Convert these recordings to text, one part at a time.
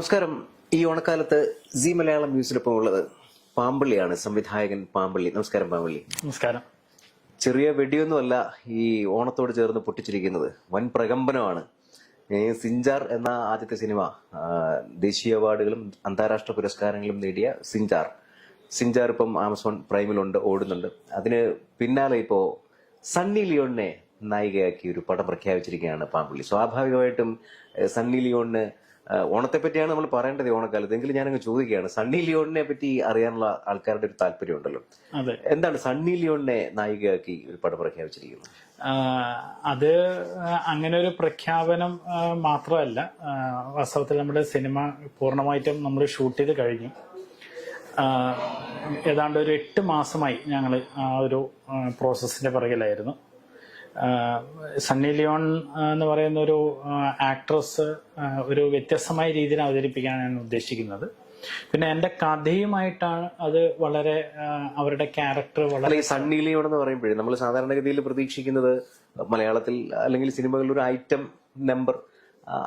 നമസ്കാരം. ഈ ഓണക്കാലത്ത് സി മലയാളം ന്യൂസിലൊപ്പം ഉള്ളത് പാമ്പള്ളിയാണ്, സംവിധായകൻ പാമ്പള്ളി. നമസ്കാരം പാമ്പള്ളി. നമസ്കാരം. ചെറിയ വെടിയൊന്നുമല്ല ഈ ഓണത്തോട് ചേർന്ന് പൊട്ടിച്ചിരിക്കുന്നത്, വൻ പ്രകമ്പനമാണ്. സിഞ്ചാർ എന്ന ആദ്യത്തെ സിനിമ ദേശീയ അവാർഡുകളും അന്താരാഷ്ട്ര പുരസ്കാരങ്ങളും നേടിയ സിഞ്ചാർ ഇപ്പം ആമസോൺ പ്രൈമിലുണ്ട്, ഓടുന്നുണ്ട്. അതിന് പിന്നാലെ ഇപ്പോ സണ്ണി ലിയോണിനെ നായികയാക്കി ഒരു പടം പ്രഖ്യാപിച്ചിരിക്കുകയാണ് പാമ്പള്ളി. സ്വാഭാവികമായിട്ടും സണ്ണി ലിയോണിന് ഓണത്തെ പറ്റിയാണ് നമ്മൾ പറയേണ്ടത് ഓണക്കാലത്ത്, എങ്കിലും ഞാനങ്ങ് ചോദിക്കുകയാണ്, സണ്ണി ലിയോണിനെ പറ്റി അറിയാനുള്ള ആൾക്കാരുടെ ഒരു താല്പര്യം ഉണ്ടല്ലോ. എന്താണ് സണ്ണി ലിയോണിനെ നായികയാക്കി ഒരു പടം പ്രഖ്യാപിച്ചിരിക്കുന്നത്? അത് അങ്ങനെ ഒരു പ്രഖ്യാപനം മാത്രമല്ല, വാസ്തവത്തിൽ നമ്മുടെ സിനിമ പൂർണ്ണമായിട്ടും നമ്മൾ ഷൂട്ട് ചെയ്ത് കഴിഞ്ഞു. ഏതാണ്ട് ഒരു 8 മാസമായി ഞങ്ങൾ ആ ഒരു പ്രോസസ്സിന്റെ പുറകിലായിരുന്നു. സണ്ണി ലിയോൺ എന്ന് പറയുന്ന ഒരു ആക്ട്രസ് ഒരു വ്യത്യസ്തമായ രീതിയിൽ അവതരിപ്പിക്കാനാണ് ഉദ്ദേശിക്കുന്നത്. പിന്നെ എന്റെ കഥയുമായിട്ടാണ് അത് വളരെ അവരുടെ ക്യാരക്ടർ വളരെ. ഈ സണ്ണി ലിയോൺ എന്ന് പറയുമ്പോഴേ നമ്മൾ സാധാരണഗതിയിൽ പ്രതീക്ഷിക്കുന്നത് മലയാളത്തിൽ അല്ലെങ്കിൽ സിനിമകളിൽ ഒരു ഐറ്റം നമ്പർ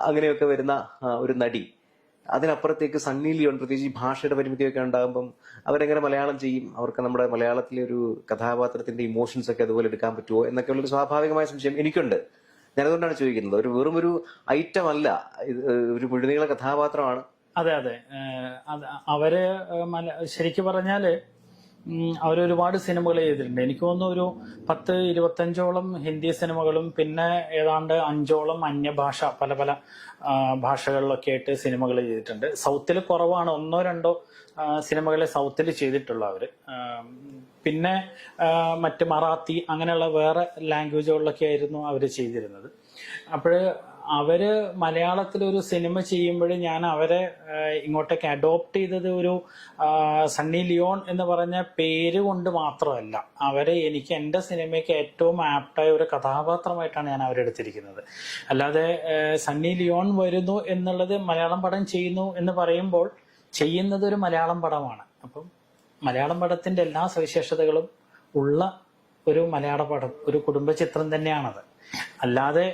അങ്ങനെയൊക്കെ വരുന്ന ഒരു നടി. അതിനപ്പുറത്തേക്ക് സണ്ണി ലിയോൺ, പ്രത്യേകിച്ച് ഈ ഭാഷയുടെ പരിമിതിയൊക്കെ ഉണ്ടാകുമ്പം അവരെങ്ങനെ മലയാളം ചെയ്യും, അവർക്ക് നമ്മുടെ മലയാളത്തിലെ ഒരു കഥാപാത്രത്തിന്റെ ഇമോഷൻസ് ഒക്കെ അതുപോലെ എടുക്കാൻ പറ്റുമോ എന്നൊക്കെ ഉള്ളൊരു സ്വാഭാവികമായ സംശയം എനിക്കുണ്ട്. ഞാനതുകൊണ്ടാണ് ചോദിക്കുന്നത്. ഒരു വെറും ഒരു ഐറ്റം അല്ല, ഒരു മുഴുനീള കഥാപാത്രമാണ്. അതെ അതെ, അവര് ശരിക്കും പറഞ്ഞാല് അവരൊരുപാട് സിനിമകൾ ചെയ്തിട്ടുണ്ട്. എനിക്ക് തോന്നുന്നു ഒരു 10-25ഓളം ഹിന്ദി സിനിമകളും പിന്നെ ഏതാണ്ട് 5ഓളം അന്യഭാഷ പല പല ഭാഷകളിലൊക്കെ ആയിട്ട് സിനിമകൾ ചെയ്തിട്ടുണ്ട്. സൗത്തിൽ കുറവാണ്, 1-2 സിനിമകളെ സൗത്തിൽ ചെയ്തിട്ടുള്ള അവര്. പിന്നെ മറ്റ് മറാത്തി അങ്ങനെയുള്ള വേറെ ലാംഗ്വേജുകളിലൊക്കെ ആയിരുന്നു അവര് ചെയ്തിരുന്നത്. അപ്പോഴ് അവര് മലയാളത്തിലൊരു സിനിമ ചെയ്യുമ്പോൾ ഞാൻ അവരെ ഇങ്ങോട്ടേക്ക് അഡോപ്റ്റ് ചെയ്തത് ഒരു സണ്ണി ലിയോൺ എന്ന് പറഞ്ഞ പേര് കൊണ്ട് മാത്രമല്ല, അവരെ എനിക്ക് എൻ്റെ സിനിമയ്ക്ക് ഏറ്റവും ആപ്റ്റായ ഒരു കഥാപാത്രമായിട്ടാണ് ഞാൻ അവരെടുത്തിരിക്കുന്നത്. അല്ലാതെ സണ്ണി ലിയോൺ വരുന്നു എന്നുള്ളത് മലയാളം പടം ചെയ്യുന്നു എന്ന് പറയുമ്പോൾ ചെയ്യുന്നത് ഒരു മലയാളം പടമാണ്. അപ്പം മലയാളം പടത്തിന്റെ എല്ലാ സവിശേഷതകളും ഉള്ള ഒരു മലയാള പടം, ഒരു കുടുംബ ചിത്രം തന്നെയാണത്. അല്ലാതെ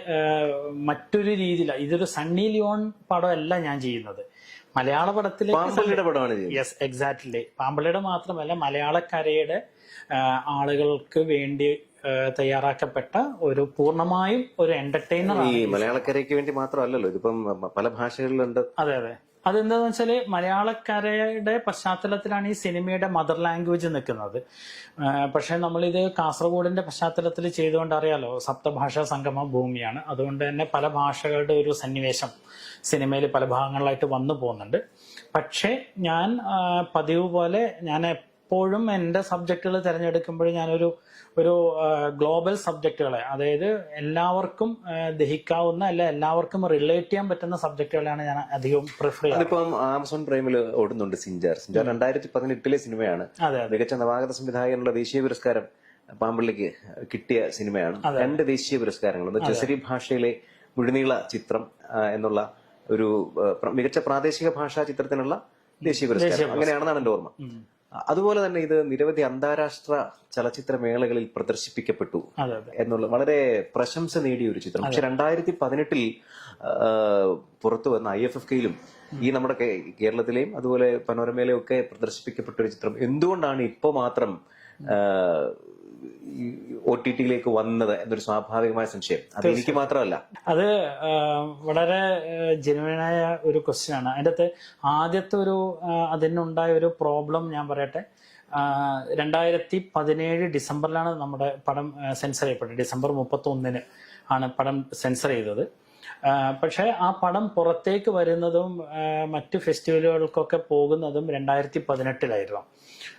മറ്റൊരു രീതിയില ഇതൊരു സണ്ണി ലിയോൺ പടമല്ല ഞാൻ ചെയ്യുന്നത്, മലയാള പടത്തിലേക്ക്. Yes, exactly. പാമ്പള്ളിയുടെ മാത്രമല്ല, മലയാളക്കരയുടെ ആളുകൾക്ക് വേണ്ടി തയ്യാറാക്കപ്പെട്ട ഒരു പൂർണ്ണമായും ഒരു എന്റർടൈനർ. ഈ മലയാളക്കരയ്ക്ക് വേണ്ടി മാത്രമല്ലല്ലോ, ഇതിപ്പം പല ഭാഷകളിലുണ്ട്. അതെ അതെ, അതെന്താന്ന് വെച്ചാല് മലയാളക്കരയുടെ പശ്ചാത്തലത്തിലാണ് ഈ സിനിമയുടെ മദർ ലാംഗ്വേജ് നിൽക്കുന്നത്. പക്ഷെ നമ്മളിത് കാസർഗോഡിന്റെ പശ്ചാത്തലത്തിൽ ചെയ്തുകൊണ്ട് അറിയാലോ, സപ്തഭാഷാ സംഗമ ഭൂമിയാണ്. അതുകൊണ്ട് തന്നെ പല ഭാഷകളുടെ ഒരു സന്നിവേശം സിനിമയിൽ പല ഭാഗങ്ങളിലായിട്ട് വന്നു പോകുന്നുണ്ട്. പക്ഷെ ഞാൻ പതിവ് പോലെ ഞാൻ എപ്പോഴും എൻ്റെ സബ്ജക്റ്റുകൾ തിരഞ്ഞെടുക്കുമ്പോൾ ഞാനൊരു ഗ്ലോബൽ സബ്ജക്റ്റുകളെ, അതായത് എല്ലാവർക്കും ദഹിക്കാവുന്ന അല്ല എല്ലാവർക്കും റിലേറ്റ് ചെയ്യാൻ പറ്റുന്ന സബ്ജക്റ്റുകളെയാണ് ഞാൻ അധികം പ്രിഫർ ചെയ്യുന്നത്. അതിപ്പം ആമസോൺ പ്രൈമിൽ ഓടുന്നുണ്ട് സിഞ്ചാർ 2018 സിനിമയാണ്. മികച്ച നവാഗത സംവിധായകനുള്ള ദേശീയ പുരസ്കാരം പാമ്പള്ളിക്ക് കിട്ടിയ സിനിമയാണ്. 2 ദേശീയ പുരസ്കാരങ്ങൾ, ചെസരി ഭാഷയിലെ മുഴുനീള ചിത്രം എന്നുള്ള ഒരു മികച്ച പ്രാദേശിക ഭാഷാ ചിത്രത്തിനുള്ള ദേശീയ പുരസ്കാരം, അങ്ങനെയാണെന്നാണ് എന്റെ ഓർമ്മ. അതുപോലെ തന്നെ ഇത് നിരവധി അന്താരാഷ്ട്ര ചലച്ചിത്ര മേളകളിൽ പ്രദർശിപ്പിക്കപ്പെട്ടു എന്നുള്ള വളരെ പ്രശംസ നേടിയ ഒരു ചിത്രം. പക്ഷെ 2018 പുറത്തു വന്ന IFFKയിലും ഈ നമ്മുടെ കേരളത്തിലെയും അതുപോലെ പനോരമയിലെയും ഒക്കെ പ്രദർശിപ്പിക്കപ്പെട്ട ഒരു ചിത്രം എന്തുകൊണ്ടാണ് ഇപ്പോ മാത്രം OTT-യിലേക്ക് വന്നത് എന്നൊരു സ്വാഭാവികമായ സംശയം. അത് എനിക്ക് മാത്രമല്ല, അത് വളരെ ജെനുവിനായ ഒരു ക്വസ്റ്റ്യൻ ആണ്. അതിൻ്റെ അകത്ത് ആദ്യത്തെ അതിനുണ്ടായ ഒരു പ്രോബ്ലം ഞാൻ പറയട്ടെ. 2017 ഡിസംബറിലാണ് നമ്മുടെ പടം സെൻസർ ചെയ്യപ്പെട്ടത്. ഡിസംബർ 31 ആണ് പടം സെൻസർ ചെയ്തത്. പക്ഷെ ആ പടം പുറത്തേക്ക് വരുന്നതും മറ്റു ഫെസ്റ്റിവലുകൾക്കൊക്കെ പോകുന്നതും 2018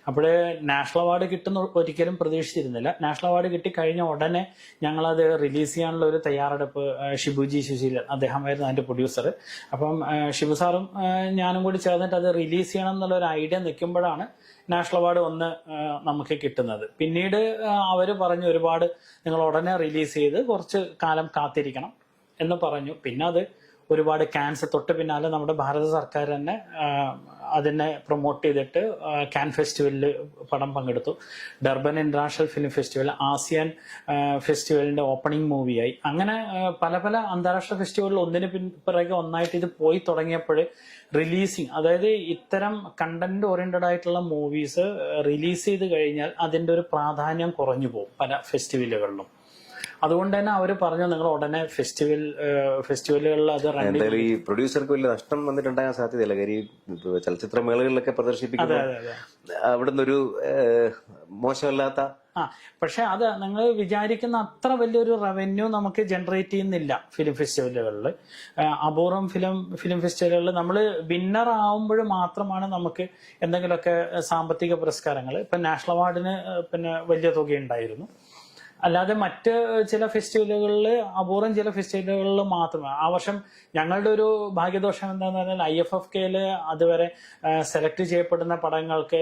അപ്പോൾ നാഷണൽ അവാർഡ് കിട്ടുന്ന ഒരിക്കലും പ്രതീക്ഷിച്ചിരുന്നില്ല. നാഷണൽ അവാർഡ് കിട്ടി കഴിഞ്ഞ ഉടനെ ഞങ്ങളത് റിലീസ് ചെയ്യാനുള്ള ഒരു തയ്യാറെടുപ്പ്, ഷിബുജി സുശീലൻ അദ്ദേഹമായിരുന്നു അതിന്റെ പ്രൊഡ്യൂസർ. അപ്പം ഷിബു സാറും ഞാനും കൂടി ചേർന്നിട്ട് അത് റിലീസ് ചെയ്യണം എന്നുള്ള ഒരു ഐഡിയ നിൽക്കുമ്പോഴാണ് നാഷണൽ അവാർഡ് ഒന്ന് നമുക്ക് കിട്ടുന്നത്. പിന്നീട് അവര് പറഞ്ഞു ഒരുപാട് നിങ്ങൾ ഉടനെ റിലീസ് ചെയ്ത് കുറച്ച് കാലം കാത്തിരിക്കണം എന്ന് പറഞ്ഞു. പിന്നെ അത് ഒരുപാട് ക്യാൻസ് തൊട്ട് പിന്നാലെ നമ്മുടെ ഭാരത സർക്കാർ തന്നെ അതിനെ പ്രൊമോട്ട് ചെയ്തിട്ട് കാൻ ഫെസ്റ്റിവലിൽ പടം പങ്കെടുത്തു. Durban international film festival, ASEAN ഫെസ്റ്റിവലിന്റെ ഓപ്പണിംഗ് മൂവിയായി. അങ്ങനെ പല പല അന്താരാഷ്ട്ര ഫെസ്റ്റിവലിൽ ഒന്നിന് പിറകെ ഒന്നായിട്ട് ഇത് പോയി തുടങ്ങിയപ്പോൾ റിലീസിങ്, അതായത് ഇത്തരം കണ്ടന്റ് ഓറിയന്റഡ് ആയിട്ടുള്ള മൂവീസ് റിലീസ് ചെയ്ത് കഴിഞ്ഞാൽ അതിന്റെ ഒരു പ്രാധാന്യം കുറഞ്ഞു പോകും പല ഫെസ്റ്റിവലുകളിലും. അതുകൊണ്ട് തന്നെ അവർ പറഞ്ഞു നിങ്ങൾ ഉടനെ ഫെസ്റ്റിവലുകളിൽ അത് എന്തായാലും ഈ പ്രൊഡ്യൂസർക്ക് വലിയ നഷ്ടം വന്നിട്ടുണ്ടാകാൻ സാധ്യതയില്ല. കാര്യം ഈ ചലച്ചിത്ര മേളകളിലൊക്കെ പ്രദർശിപ്പിക്കുന്നത് അവിടുന്ന് ഒരു മോശമല്ലാത്ത പക്ഷെ അത് നിങ്ങൾ വിചാരിക്കുന്ന അത്ര വലിയൊരു റവന്യൂ നമുക്ക് ജനറേറ്റ് ചെയ്യുന്നില്ല ഫിലിം ഫെസ്റ്റിവലുകളിൽ. അപൂർവം ഫിലിം ഫെസ്റ്റിവലുകളിൽ നമ്മൾ വിന്നർ ആവുമ്പോൾ മാത്രമാണ് നമുക്ക് എന്തെങ്കിലുമൊക്കെ സാമ്പത്തിക പുരസ്കാരങ്ങൾ. ഇപ്പൊ നാഷണൽ അവാർഡിന് പിന്നെ വലിയ തുക ഉണ്ടായിരുന്നു. അല്ലാതെ മറ്റ് ചില ഫെസ്റ്റിവലുകളിൽ, അപൂർവം ചില ഫെസ്റ്റിവലുകളിൽ മാത്രമേ. ആ വർഷം ഞങ്ങളുടെ ഒരു ഭാഗ്യദോഷം എന്താന്ന് പറഞ്ഞാൽ IFFKയിൽ അതുവരെ സെലക്ട് ചെയ്യപ്പെടുന്ന പടങ്ങൾക്ക്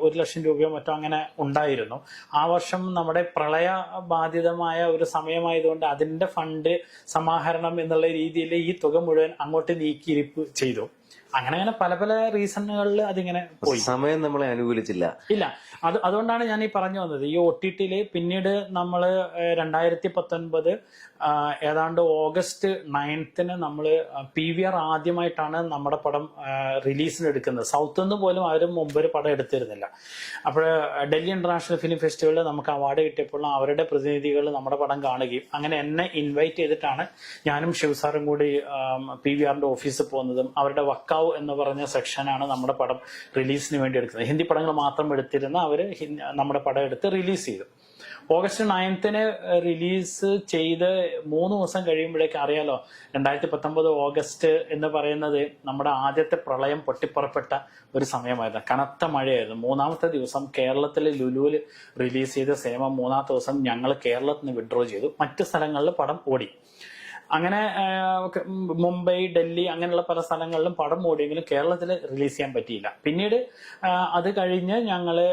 1 ലക്ഷം രൂപയോ മറ്റോ അങ്ങനെ ഉണ്ടായിരുന്നു. ആ വർഷം നമ്മുടെ പ്രളയ ബാധിതമായ ഒരു സമയമായതുകൊണ്ട് അതിന്റെ ഫണ്ട് സമാഹരണം എന്നുള്ള രീതിയിൽ ഈ തുക മുഴുവൻ അങ്ങോട്ട് നീക്കിയിരിപ്പ് ചെയ്തു. അങ്ങനെ പല പല റീസണുകളിൽ അതിങ്ങനെ പോയി. സമയം നമ്മളെ അനുകൂലിച്ചില്ല. ഇല്ല, അതുകൊണ്ടാണ് ഞാൻ ഈ പറഞ്ഞു വന്നത്. ഈ OTT പിന്നീട് നമ്മൾ 2019 ഏതാണ്ട് ഓഗസ്റ്റ് 9 നമ്മൾ PVR ആദ്യമായിട്ടാണ് നമ്മുടെ പടം റിലീസിന് എടുക്കുന്നത്. സൗത്ത് നിന്ന് പോലും അവർ മുമ്പ് ഒരു പടം എടുത്തിരുന്നില്ല. അപ്പോൾ ഡൽഹി ഇന്റർനാഷണൽ ഫിലിം ഫെസ്റ്റിവലിൽ നമുക്ക് അവാർഡ് കിട്ടിയപ്പോൾ അവരുടെ പ്രതിനിധികൾ നമ്മുടെ പടം കാണുകയും അങ്ങനെ എന്നെ ഇൻവൈറ്റ് ചെയ്തിട്ടാണ് ഞാനും ശിവസാറും കൂടി PVRന്റെ ഓഫീസിൽ പോകുന്നതും. അവരുടെ വക്കാവ് എന്ന് പറഞ്ഞ സെക്ഷനാണ് നമ്മുടെ പടം റിലീസിന് വേണ്ടി എടുക്കുന്നത്. ഹിന്ദി പടങ്ങൾ മാത്രം എടുത്തിരുന്ന അവര് നമ്മുടെ പടം എടുത്ത് റിലീസ് ചെയ്തു. ഓഗസ്റ്റ് 9 റിലീസ് ചെയ്ത് 3 ദിവസം കഴിയുമ്പോഴേക്ക് അറിയാലോ, 2019 ഓഗസ്റ്റ് എന്ന് പറയുന്നത് നമ്മുടെ ആദ്യത്തെ പ്രളയം പൊട്ടിപ്പുറപ്പെട്ട ഒരു സമയമായിരുന്നു. കനത്ത മഴയായിരുന്നു. 3ാമത്തെ ദിവസം കേരളത്തിലെ ലുലുവിൽ റിലീസ് ചെയ്ത സിനിമ 3ാമത്തെ ദിവസം ഞങ്ങൾ കേരളത്തിൽ നിന്ന് വിഡ്രോ ചെയ്തു. മറ്റു സ്ഥലങ്ങളിൽ പടം ഓടി. അങ്ങനെ മുംബൈ, ഡൽഹി അങ്ങനെയുള്ള പല സ്ഥലങ്ങളിലും പടം ഓടിയെങ്കിലും കേരളത്തിൽ റിലീസ് ചെയ്യാൻ പറ്റിയില്ല. പിന്നീട് അത് കഴിഞ്ഞ് ഞങ്ങള്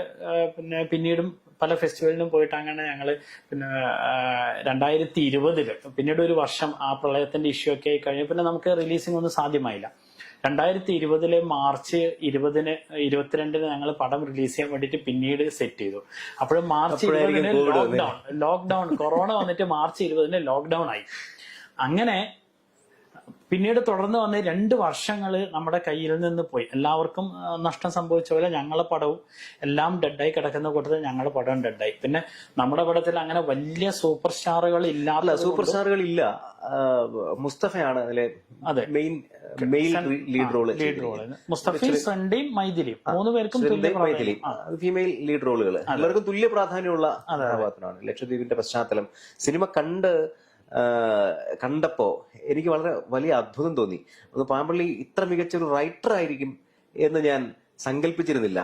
പിന്നീടും പല ഫെസ്റ്റിവലിനും പോയിട്ട് അങ്ങനെ ഞങ്ങള് 2020 പിന്നീട് ഒരു വർഷം ആ പ്രളയത്തിന്റെ ഇഷ്യൂ ഒക്കെ ആയി കഴിഞ്ഞു. പിന്നെ നമുക്ക് റിലീസിംഗ് ഒന്നും സാധ്യമായില്ല. 2020 മാർച്ച് 20-ന് 22-ന് ഞങ്ങൾ പടം റിലീസ് ചെയ്യാൻ വേണ്ടിയിട്ട് പിന്നീട് സെറ്റ് ചെയ്തു. അപ്പോൾ മാർച്ച് 20-ന് ലോക്ക്ഡൌൺ കൊറോണ വന്നിട്ട് മാർച്ച് 20-ന് ലോക്ക്ഡൌൺ ആയി. അങ്ങനെ പിന്നീട് തുടർന്ന് വന്ന് 2 വർഷങ്ങൾ നമ്മുടെ കയ്യിൽ നിന്ന് പോയി. എല്ലാവർക്കും നഷ്ടം സംഭവിച്ച പോലെ ഞങ്ങളെ പടവും എല്ലാം ഡെഡായി കിടക്കുന്ന കൂട്ടത്തിൽ ഞങ്ങളുടെ പടവും ഡെഡായി. പിന്നെ നമ്മുടെ പടത്തിൽ അങ്ങനെ വലിയ സൂപ്പർ സ്റ്റാറുകൾ ഇല്ലാത്ത ഇല്ല. മുസ്തഫയാണ് അതിലെ മെയിൻ ലീഡ് റോള്. മുസ്തഫയും സണ്ടിയും മൈഥിലിയും 3 പേർക്കും ഫീമെയിൽ ലീഡ് റോളുകൾ. എല്ലാവർക്കും തുല്യ പ്രാധാന്യമുള്ള കഥാപാത്രമാണ്. ലക്ഷദ്വീപിന്റെ പശ്ചാത്തലം സിനിമ കണ്ടപ്പോ എനിക്ക് വളരെ വലിയ അത്ഭുതം തോന്നി. ഒന്ന് പാമ്പള്ളി ഇത്ര മികച്ച ഒരു റൈറ്റർ ആയിരിക്കും എന്ന് ഞാൻ സങ്കല്പിച്ചിരുന്നില്ല.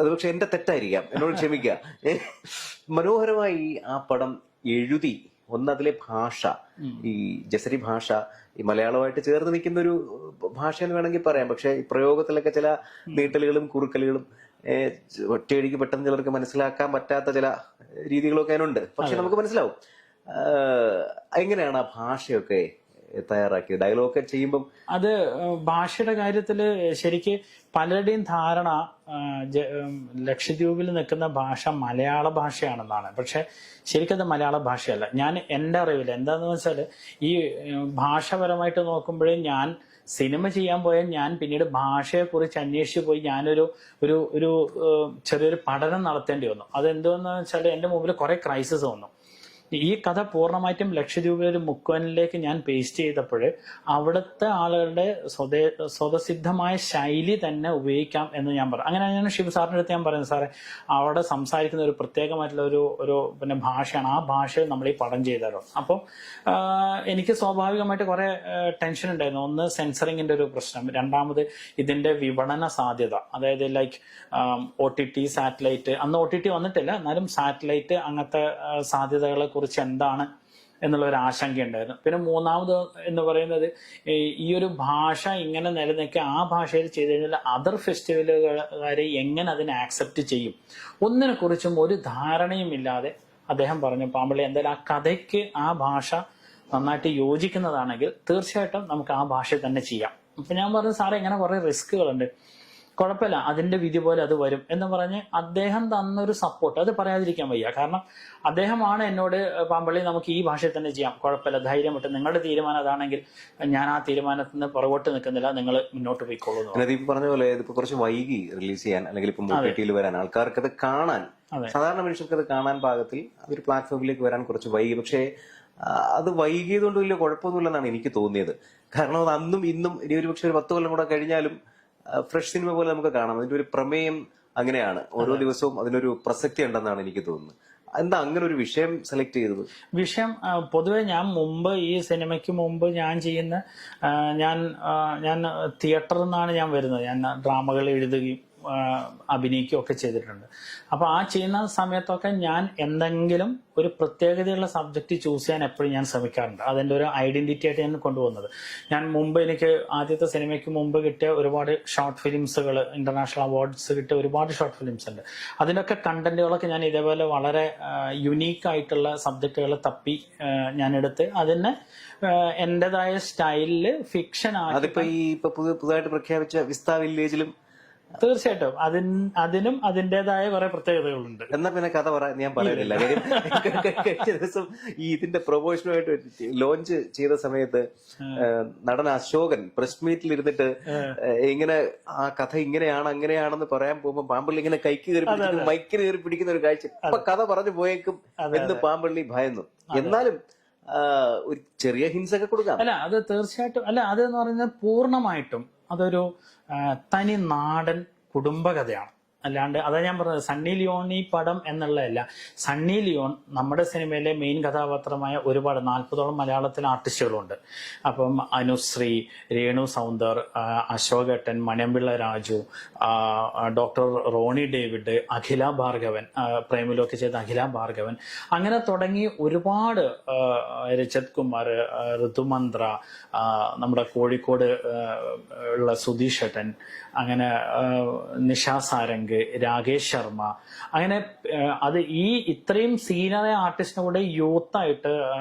അത് പക്ഷെ എന്റെ തെറ്റായിരിക്കാം, എന്നോട് ക്ഷമിക്കുക. മനോഹരമായി ആ പടം എഴുതി. അതിലെ ഭാഷ, ഈ ജസരി ഭാഷ ഈ മലയാളമായിട്ട് ചേർന്ന് നിൽക്കുന്ന ഒരു ഭാഷ എന്ന് വേണമെങ്കിൽ പറയാം. പക്ഷെ ഈ പ്രയോഗത്തിലൊക്കെ ചില നീട്ടലുകളും കുറുക്കലുകളും ഒറ്റയടിക്ക് പെട്ടെന്ന് ചിലർക്ക് മനസ്സിലാക്കാൻ പറ്റാത്ത ചില രീതികളൊക്കെ അതിനുണ്ട്. പക്ഷെ നമുക്ക് മനസ്സിലാവും. എങ്ങനെയാണ് ആ ഭാഷയൊക്കെ തയ്യാറാക്കിയത്? ഡയലോഗൊക്കെ ചെയ്യുമ്പം അത് ഭാഷയുടെ കാര്യത്തില് ശരിക്ക് പലരുടെയും ധാരണ ലക്ഷദ്വീപിൽ നിൽക്കുന്ന ഭാഷ മലയാള ഭാഷയാണെന്നാണ്. പക്ഷെ ശരിക്കത് മലയാള ഭാഷയല്ല. എന്റെ അറിവില്ല എന്താന്ന് വെച്ചാല് ഈ ഭാഷാപരമായിട്ട് നോക്കുമ്പോഴേ ഞാൻ സിനിമ ചെയ്യാൻ പോയാൽ ഞാൻ പിന്നീട് ഭാഷയെ കുറിച്ച് അന്വേഷിച്ചു പോയി ഞാനൊരു ചെറിയൊരു പഠനം നടത്തേണ്ടി വന്നു. അതെന്തുവെന്ന് വെച്ചാൽ എന്റെ മുമ്പിൽ കുറെ ക്രൈസിസ് വന്നു. ഈ കഥ പൂർണ്ണമായിട്ടും ലക്ഷദ്വീപിലെ ഒരു മുക്കോനിലേക്ക് ഞാൻ പേസ്റ്റ് ചെയ്തപ്പോൾ അവിടുത്തെ ആളുകളുടെ സ്വതസിദ്ധമായ ശൈലി തന്നെ ഉപയോഗിക്കാം എന്ന് ഞാൻ പറഞ്ഞു. അങ്ങനെ ഞാൻ ശിവ സാറിൻ്റെ അടുത്ത് ഞാൻ പറയുന്നത്, സാറേ അവിടെ സംസാരിക്കുന്ന ഒരു പ്രത്യേകമായിട്ടുള്ള ഒരു പിന്നെ ഭാഷയാണ്, ആ ഭാഷയിൽ നമ്മൾ ഈ പടം ചെയ്താലോ. അപ്പോൾ എനിക്ക് സ്വാഭാവികമായിട്ട് കുറെ ടെൻഷൻ ഉണ്ടായിരുന്നു. ഒന്ന് സെൻസറിങ്ങിന്റെ ഒരു പ്രശ്നം, രണ്ടാമത് ഇതിന്റെ വിപണന സാധ്യത, അതായത് ലൈക്ക് OTT, സാറ്റലൈറ്റ്. അന്ന് OTT വന്നിട്ടില്ല, എന്നാലും സാറ്റലൈറ്റ് അങ്ങനത്തെ സാധ്യതകളെ കുറിച്ച് എന്താണ് എന്നുള്ള ഒരു ആശങ്കയുണ്ടായിരുന്നു. പിന്നെ മൂന്നാമത് എന്ന് പറയുന്നത് ഈ ഒരു ഭാഷ ഇങ്ങനെ നിലനിൽക്കുക, ആ ഭാഷയിൽ ചെയ്തു കഴിഞ്ഞാൽ അതർ ഫെസ്റ്റിവലുകാരെ എങ്ങനെ അതിനെ ആക്സെപ്റ്റ് ചെയ്യും, ഒന്നിനെ കുറിച്ചും ഒരു ധാരണയും ഇല്ലാതെ അദ്ദേഹം പറഞ്ഞു, പാമ്പള്ളി എന്തായാലും ആ കഥയ്ക്ക് ആ ഭാഷ നന്നായിട്ട് യോജിക്കുന്നതാണെങ്കിൽ തീർച്ചയായിട്ടും നമുക്ക് ആ ഭാഷയിൽ തന്നെ ചെയ്യാം. അപ്പൊ ഞാൻ പറഞ്ഞു സാറേ ഇങ്ങനെ കുറെ റിസ്കുകളുണ്ട്, കുഴപ്പമില്ല അതിന്റെ വിധി പോലെ അത് വരും എന്ന് പറഞ്ഞ് അദ്ദേഹം തന്നൊരു സപ്പോർട്ട് അത് പറയാതിരിക്കാൻ വയ്യ. കാരണം അദ്ദേഹമാണ് എന്നോട് പാമ്പള്ളി നമുക്ക് ഈ ഭാഷയിൽ തന്നെ ചെയ്യാം, കുഴപ്പമില്ല ധൈര്യം വിട്ട്, നിങ്ങളുടെ തീരുമാനം അതാണെങ്കിൽ ഞാൻ ആ തീരുമാനത്തിൽ നിന്ന് പുറകോട്ട് നിൽക്കുന്നില്ല, നിങ്ങൾ മുന്നോട്ട് പോയിക്കോളൂ. ദീപ് പറഞ്ഞ പോലെ ഇതിപ്പോ കുറച്ച് വൈകി റിലീസ് ചെയ്യാൻ, അല്ലെങ്കിൽ ഇപ്പൊ OTT വരാൻ, ആൾക്കാർക്ക് അത് കാണാൻ, സാധാരണ മനുഷ്യർക്ക് അത് കാണാൻ പാകത്തിൽ അതൊരു പ്ലാറ്റ്ഫോമിലേക്ക് വരാൻ കുറച്ച് വൈകി. പക്ഷേ അത് വൈകിയത് കൊണ്ട് വലിയ കുഴപ്പമൊന്നുമില്ലെന്നാണ് എനിക്ക് തോന്നിയത്. കാരണം അത് അന്നും ഇന്നും ഇനി ഒരു പക്ഷെ ഒരു 10 കൊല്ലം കൂടെ കഴിഞ്ഞാലും ഫ്രഷ് സിനിമ പോലെ നമുക്ക് കാണാം. അതിന്റെ ഒരു പ്രമേയം അങ്ങനെയാണ്, ഓരോ ദിവസവും അതിനൊരു പ്രസക്തി ഉണ്ടെന്നാണ് എനിക്ക് തോന്നുന്നത്. എന്താ അങ്ങനെ ഒരു വിഷയം സെലക്ട് ചെയ്തത്? വിഷയം പൊതുവെ ഞാൻ മുമ്പ് ഈ സിനിമയ്ക്ക് മുമ്പ് ഞാൻ ചെയ്യുന്ന ഞാൻ തിയേറ്ററിൽ നിന്നാണ് ഞാൻ വരുന്നത്. ഞാൻ ഡ്രാമകൾ എഴുതുകയും അഭിനയിക്കുകയും ഒക്കെ ചെയ്തിട്ടുണ്ട്. അപ്പൊ ആ ചെയ്യുന്ന സമയത്തൊക്കെ ഞാൻ എന്തെങ്കിലും ഒരു പ്രത്യേകതയുള്ള സബ്ജക്റ്റ് ചൂസ് ചെയ്യാൻ എപ്പോഴും ഞാൻ ശ്രമിക്കാറുണ്ട്. അതിന്റെ ഒരു ഐഡന്റിറ്റി ആയിട്ട് ഞാൻ കൊണ്ടുപോകുന്നത്. ഞാൻ മുമ്പ് എനിക്ക് ആദ്യത്തെ സിനിമയ്ക്ക് മുമ്പ് കിട്ടിയ ഒരുപാട് ഷോർട്ട് ഫിലിംസുകൾ, ഇന്റർനാഷണൽ അവാർഡ്സ് കിട്ടിയ ഒരുപാട് ഷോർട്ട് ഫിലിംസ് ഉണ്ട്. അതിനൊക്കെ കണ്ടന്റുകളൊക്കെ ഞാൻ ഇതേപോലെ വളരെ യുണീക്ക് ആയിട്ടുള്ള സബ്ജക്റ്റുകൾ തപ്പി ഞാൻ എടുത്ത് അതിനെ എന്റേതായ സ്റ്റൈലില് ഫിക്ഷൻ ആക്കി. അതിപ്പോ ഈ പുതുതായിട്ട് പ്രഖ്യാപിച്ച വിസ്ത വില്ലേജിലും തീർച്ചയായിട്ടും അതിനും അതിന്റേതായ കുറെ പ്രത്യേകതകളുണ്ട്. എന്നാ പിന്നെ കഥ പറയാൻ ഞാൻ പറയുന്നില്ല. കഴിഞ്ഞ ദിവസം ഈ ഇതിന്റെ പ്രൊമോഷനുമായിട്ട് ലോഞ്ച് ചെയ്ത സമയത്ത് നടൻ അശോകൻ പ്രസ് മീറ്റിൽ ഇരുന്നിട്ട് ഇങ്ങനെ ആ കഥ ഇങ്ങനെയാണ് അങ്ങനെയാണെന്ന് പറയാൻ പോകുമ്പോ പാമ്പള്ളി ഇങ്ങനെ കൈക്ക് കയറി പിടിക്കുന്ന, മൈക്കിന് കയറി പിടിക്കുന്ന ഒരു കാഴ്ച. അപ്പൊ കഥ പറഞ്ഞു പോയേക്കും എന്ന് പാമ്പള്ളി ഭയന്നു. എന്നാലും ഒരു ചെറിയ ഹിൻസ് ഒക്കെ കൊടുക്കാം. അല്ല അത് തീർച്ചയായിട്ടും അല്ല, അതെന്ന് പറയുന്നത് പൂർണ്ണമായിട്ടും അതൊരു തനി നാടൻ കുടുംബകഥയാണ്. അല്ലാണ്ട് അതാ ഞാൻ പറഞ്ഞത് സണ്ണി ലിയോൺ ഈ പടം എന്നുള്ളതല്ല. സണ്ണി ലിയോൺ നമ്മുടെ സിനിമയിലെ മെയിൻ കഥാപാത്രമായ ഒരുപാട് 40ഓളം മലയാളത്തിലെ ആർട്ടിസ്റ്റുകളുണ്ട്. അപ്പം അനുശ്രീ, രേണു സൗന്ദർ, അശോകേട്ടൻ, മണിയമ്പിള്ള രാജു, ഡോക്ടർ റോണി ഡേവിഡ്, അഖില ഭാർഗവൻ, പ്രേമിലൊക്കെ ചെയ്ത അഖില ഭാർഗവൻ, അങ്ങനെ തുടങ്ങി ഒരുപാട്, രജത് കുമാർ, ഋതുമന്ത്ര, നമ്മുടെ കോഴിക്കോട് ഉള്ള സുധീഷ് ഏട്ടൻ, അങ്ങനെ നിഷാ സാരംഗ്, രാകേഷ് ശർമ്മ, അങ്ങനെ അത് ഈ ഇത്രയും സീനിയർ ആർട്ടിസ്റ്റിനെ കൂടെ യൂത്തായിട്ട്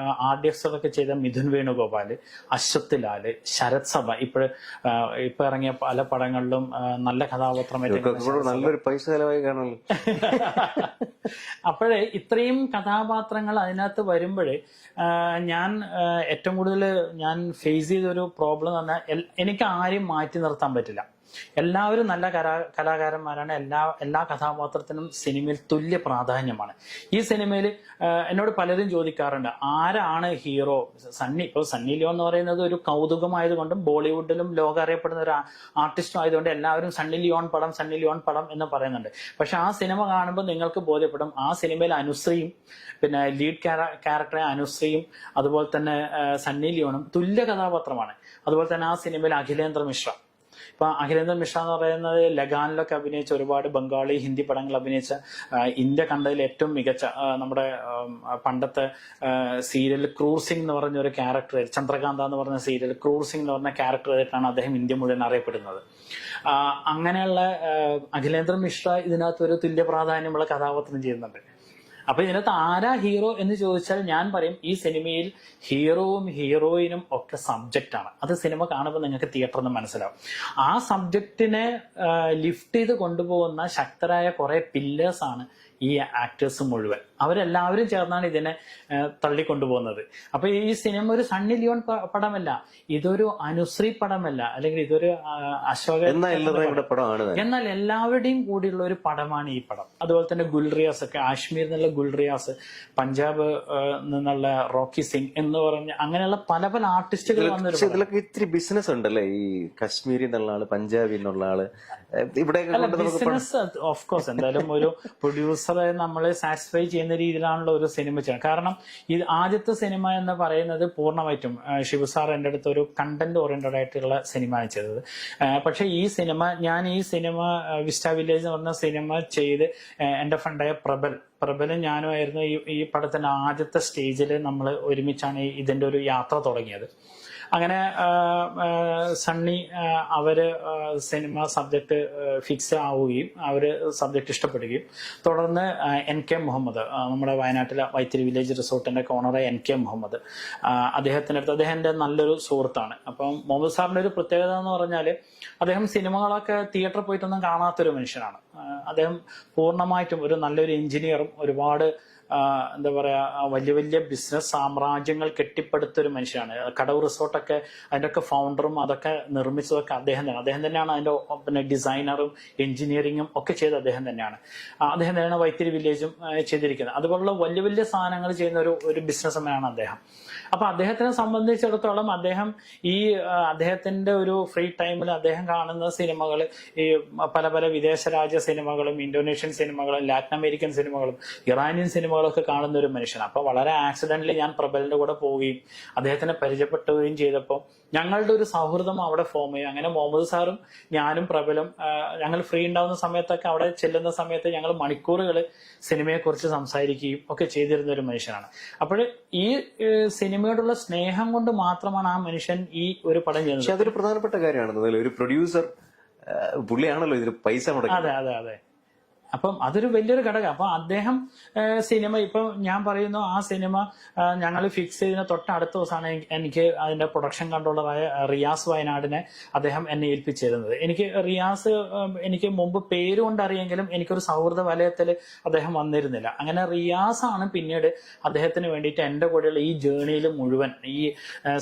ആർട്ടിസ്റ്റൊക്കെ ചെയ്ത മിഥുൻ വേണുഗോപാല്, അശ്വത് ലാല്, ശരത് സഭ, ഇപ്പൊ ഇറങ്ങിയ പല പടങ്ങളിലും നല്ല കഥാപാത്രമായിട്ട് നല്ലൊരു പൈസ ചെലവായി കാണുമല്ലോ. അപ്പോഴേ ഇത്രയും കഥാപാത്രങ്ങൾ അതിനകത്ത് വരുമ്പോഴേ ഞാൻ ഏറ്റവും കൂടുതൽ ഞാൻ ഫേസ് ചെയ്തൊരു പ്രോബ്ലം എന്ന് പറഞ്ഞാൽ എനിക്ക് ആരെയും മാറ്റി നിർത്താൻ പറ്റില്ല. എല്ലാവരും നല്ല കലാകാരന്മാരാണ്. എല്ലാ കഥാപാത്രത്തിനും സിനിമയിൽ തുല്യ പ്രാധാന്യമാണ്. ഈ സിനിമയിൽ എന്നോട് പലരും ചോദിക്കാറുണ്ട് ആരാണ് ഹീറോ. ഇപ്പോൾ സണ്ണി ലിയോൺ എന്ന് പറയുന്നത് ഒരു കൗതുകമായതുകൊണ്ടും ബോളിവുഡിലും ലോകം അറിയപ്പെടുന്ന ഒരു ആർട്ടിസ്റ്റും ആയതുകൊണ്ട് എല്ലാവരും സണ്ണി ലിയോൺ പടം എന്ന് പറയുന്നുണ്ട്. പക്ഷെ ആ സിനിമ കാണുമ്പോൾ നിങ്ങൾക്ക് ബോധ്യപ്പെടും ആ സിനിമയിൽ അനുശ്രീയും പിന്നെ ലീഡ് ക്യാരക്ടറായ അനുശ്രീയും അതുപോലെ തന്നെ സണ്ണി ലിയോണും തുല്യ കഥാപാത്രമാണ്. അതുപോലെ തന്നെ ആ സിനിമയിൽ അഖിലേന്ദ്ര മിശ്ര, ഇപ്പൊ അഖിലേന്ദ്ര മിശ്ര എന്ന് പറയുന്നത് ലഗാനിലൊക്കെ അഭിനയിച്ച, ഒരുപാട് ബംഗാളി ഹിന്ദി പടങ്ങൾ അഭിനയിച്ച, ഇന്ത്യ കണ്ടതിൽ ഏറ്റവും മികച്ച നമ്മുടെ പണ്ടത്തെ സീരിയൽ ക്രൂർ സിംഗ് എന്ന് പറഞ്ഞ ഒരു ക്യാരക്ടർ, ചന്ദ്രകാന്ത എന്ന് പറഞ്ഞ സീരിയൽ ക്രൂർ സിംഗ് എന്ന് പറഞ്ഞ ക്യാരക്ടറായിട്ടാണ് അദ്ദേഹം ഇന്ത്യ മുഴുവൻ അറിയപ്പെടുന്നത്. അങ്ങനെയുള്ള അഖിലേന്ദ്ര മിശ്ര ഇതിനകത്ത് ഒരു തുല്യ പ്രാധാന്യമുള്ള കഥാപാത്രം ചെയ്യുന്നുണ്ട്. അപ്പൊ ഇതിനകത്ത് ആരാ ഹീറോ എന്ന് ചോദിച്ചാൽ ഞാൻ പറയും ഈ സിനിമയിൽ ഹീറോവും ഹീറോയിനും ഒക്കെ സബ്ജക്റ്റ് ആണ്. അത് സിനിമ കാണുമ്പോൾ നിങ്ങൾക്ക് തിയേറ്ററിൽ നിന്ന് മനസ്സിലാവും. ആ സബ്ജക്റ്റിനെ ലിഫ്റ്റ് ചെയ്ത് കൊണ്ടുപോകുന്ന ശക്തരായ കുറെ പില്ലേഴ്സ് ആണ് ഈ ആക്ടേഴ്സ് മുഴുവൻ. അവരെല്ലാവരും ചേർന്നാണ് ഇതിനെ തള്ളിക്കൊണ്ടുപോകുന്നത്. അപ്പൊ ഈ സിനിമ ഒരു സണ്ണി ലിയോൺ പടമല്ല, ഇതൊരു അനുശ്രീ പടമല്ല, അല്ലെങ്കിൽ ഇതൊരു അശോക, എന്നാൽ എല്ലാവരുടെയും കൂടിയുള്ള ഒരു പടമാണ് ഈ പടം. അതുപോലെ തന്നെ ഗുൽറിയാസ് ഒക്കെ, കാശ്മീർ നിന്നുള്ള ഗുൽറിയാസ്, പഞ്ചാബ് നിന്നുള്ള റോക്കി സിംഗ് എന്ന് പറഞ്ഞ അങ്ങനെയുള്ള പല പല ആർട്ടിസ്റ്റുകൾ വന്നൊരു ഇതിലൊക്കെ ഇത്തിരി ബിസിനസ് ഉണ്ടല്ലേ. ഈ കാശ്മീരിൽ നിന്നുള്ള ആള്, പഞ്ചാബിൽ നിന്നുള്ള ആള്, ഇവിടെ ബിസിനസ് ഓഫ് കോഴ്സ് എന്തായാലും ഒരു പ്രൊഡ്യൂസറെ നമ്മളെ സാറ്റിസ്ഫൈ ചെയ്യുന്ന രീതിയിലാണല്ലോ ഒരു സിനിമ ചെയ്യുന്നത്. കാരണം ഇത് ആദ്യത്തെ സിനിമ എന്ന് പറയുന്നത് പൂർണ്ണമായിട്ടും ശിവ സാർ എൻ്റെ അടുത്ത് ഒരു കണ്ടന്റ് ഓറിയന്റഡ് ആയിട്ടുള്ള സിനിമയാണ് ചെയ്തത്. പക്ഷെ ഈ സിനിമ വിസ്റ്റ വില്ലേജ് എന്ന് പറഞ്ഞ സിനിമ ചെയ്ത് എൻ്റെ ഫ്രണ്ടായ പ്രബലും ഞാനുമായിരുന്നു ഈ പടത്തിന്റെ ആദ്യത്തെ സ്റ്റേജിൽ നമ്മൾ ഒരുമിച്ചാണ് ഇതിന്റെ ഒരു യാത്ര തുടങ്ങിയത്. അങ്ങനെ സണ്ണി അവര് സിനിമ സബ്ജക്ട് ഫിക്സ് ആവുകയും അവര് സബ്ജക്ട് ഇഷ്ടപ്പെടുകയും തുടർന്ന് NK മുഹമ്മദ്, നമ്മുടെ വയനാട്ടിലെ വൈത്തിരി വില്ലേജ് റിസോർട്ടിന്റെ ഓണറായ NK മുഹമ്മദ്, അദ്ദേഹത്തിനടുത്ത് അദ്ദേഹത്തിന്റെ നല്ലൊരു സുഹൃത്താണ്. അപ്പം മുഹമ്മദ് സാറിന്റെ ഒരു പ്രത്യേകത എന്ന് പറഞ്ഞാല് അദ്ദേഹം സിനിമകളൊക്കെ തിയേറ്ററിൽ പോയിട്ടൊന്നും കാണാത്തൊരു മനുഷ്യനാണ്. അദ്ദേഹം പൂർണ്ണമായിട്ടും ഒരു നല്ലൊരു എഞ്ചിനീയറും ഒരുപാട് എന്താ പറയാ വലിയ വലിയ ബിസിനസ് സാമ്രാജ്യങ്ങൾ കെട്ടിപ്പടുത്തൊരു മനുഷ്യനാണ്. കടവ് റിസോർട്ടൊക്കെ അതിൻ്റെയൊക്കെ ഫൗണ്ടറും അതൊക്കെ നിർമ്മിച്ചതൊക്കെ അദ്ദേഹം തന്നെയാണ് അതിന്റെ പിന്നെ ഡിസൈനറും എഞ്ചിനീയറിങ്ങും ഒക്കെ ചെയ്ത് അദ്ദേഹം തന്നെയാണ്. അദ്ദേഹം തന്നെയാണ് വൈത്തിരി വില്ലേജും ചെയ്തിരിക്കുന്നത്. അതുപോലുള്ള വലിയ വലിയ സാധനങ്ങൾ ചെയ്യുന്ന ഒരു ബിസിനസ്മാനാണ് അദ്ദേഹം. അപ്പൊ അദ്ദേഹത്തിനെ സംബന്ധിച്ചിടത്തോളം അദ്ദേഹം അദ്ദേഹത്തിന്റെ ഒരു ഫ്രീ ടൈമിൽ അദ്ദേഹം കാണുന്ന സിനിമകൾ ഈ പല പല വിദേശ രാജ്യ സിനിമകളും ഇന്തോനേഷ്യൻ സിനിമകളും ലാറ്റിൻ അമേരിക്കൻ സിനിമകളും ഇറാനിയൻ സിനിമകളൊക്കെ കാണുന്ന ഒരു മനുഷ്യനാണ്. അപ്പൊ വളരെ ആക്സിഡന്റലി ഞാൻ പ്രബലിന്റെ കൂടെ പോവുകയും അദ്ദേഹത്തിനെ പരിചയപ്പെടുകയും ചെയ്തപ്പോൾ ഞങ്ങളുടെ ഒരു സൗഹൃദം അവിടെ ഫോം ചെയ്യും. അങ്ങനെ മുഹമ്മദ് സാറും ഞാനും പ്രബലും ഞങ്ങൾ ഫ്രീ ഉണ്ടാവുന്ന സമയത്തൊക്കെ അവിടെ ചെല്ലുന്ന സമയത്ത് ഞങ്ങൾ മണിക്കൂറുകൾ സിനിമയെക്കുറിച്ച് സംസാരിക്കുകയും ഒക്കെ ചെയ്തിരുന്ന ഒരു മനുഷ്യനാണ്. അപ്പോൾ ഈ സിനിമയോടുള്ള സ്നേഹം കൊണ്ട് മാത്രമാണ് ആ മനുഷ്യൻ ഈ ഒരു പടം ചെയ്യുന്നത്. പക്ഷെ അതൊരു പ്രധാനപ്പെട്ട കാര്യമാണ്. ഒരു പ്രൊഡ്യൂസർ പുള്ളിയാണല്ലോ ഇതിന് പൈസ മുടക്കുന്നത്. അതെ അതെ അതെ. അപ്പം അതൊരു വലിയൊരു ഘടകം. അപ്പൊ അദ്ദേഹം സിനിമ ഇപ്പൊ ഞാൻ പറയുന്നു, ആ സിനിമ ഞങ്ങൾ ഫിക്സ് ചെയ്തതിന് തൊട്ടടുത്ത ദിവസമാണ് എനിക്ക് അതിന്റെ പ്രൊഡക്ഷൻ കൺട്രോളറായ റിയാസ് വയനാടിനെ അദ്ദേഹം എന്നെ ഏൽപ്പിച്ചിരുന്നത്. എനിക്ക് റിയാസ് എനിക്ക് മുമ്പ് പേരുകൊണ്ട് അറിയെങ്കിലും എനിക്കൊരു സൗഹൃദ വലയത്തിൽ അദ്ദേഹം വന്നിരുന്നില്ല. അങ്ങനെ റിയാസ് ആണ് പിന്നീട് അദ്ദേഹത്തിന് വേണ്ടിയിട്ട് എന്റെ കൂടെയുള്ള ഈ ജേണിയിൽ മുഴുവൻ ഈ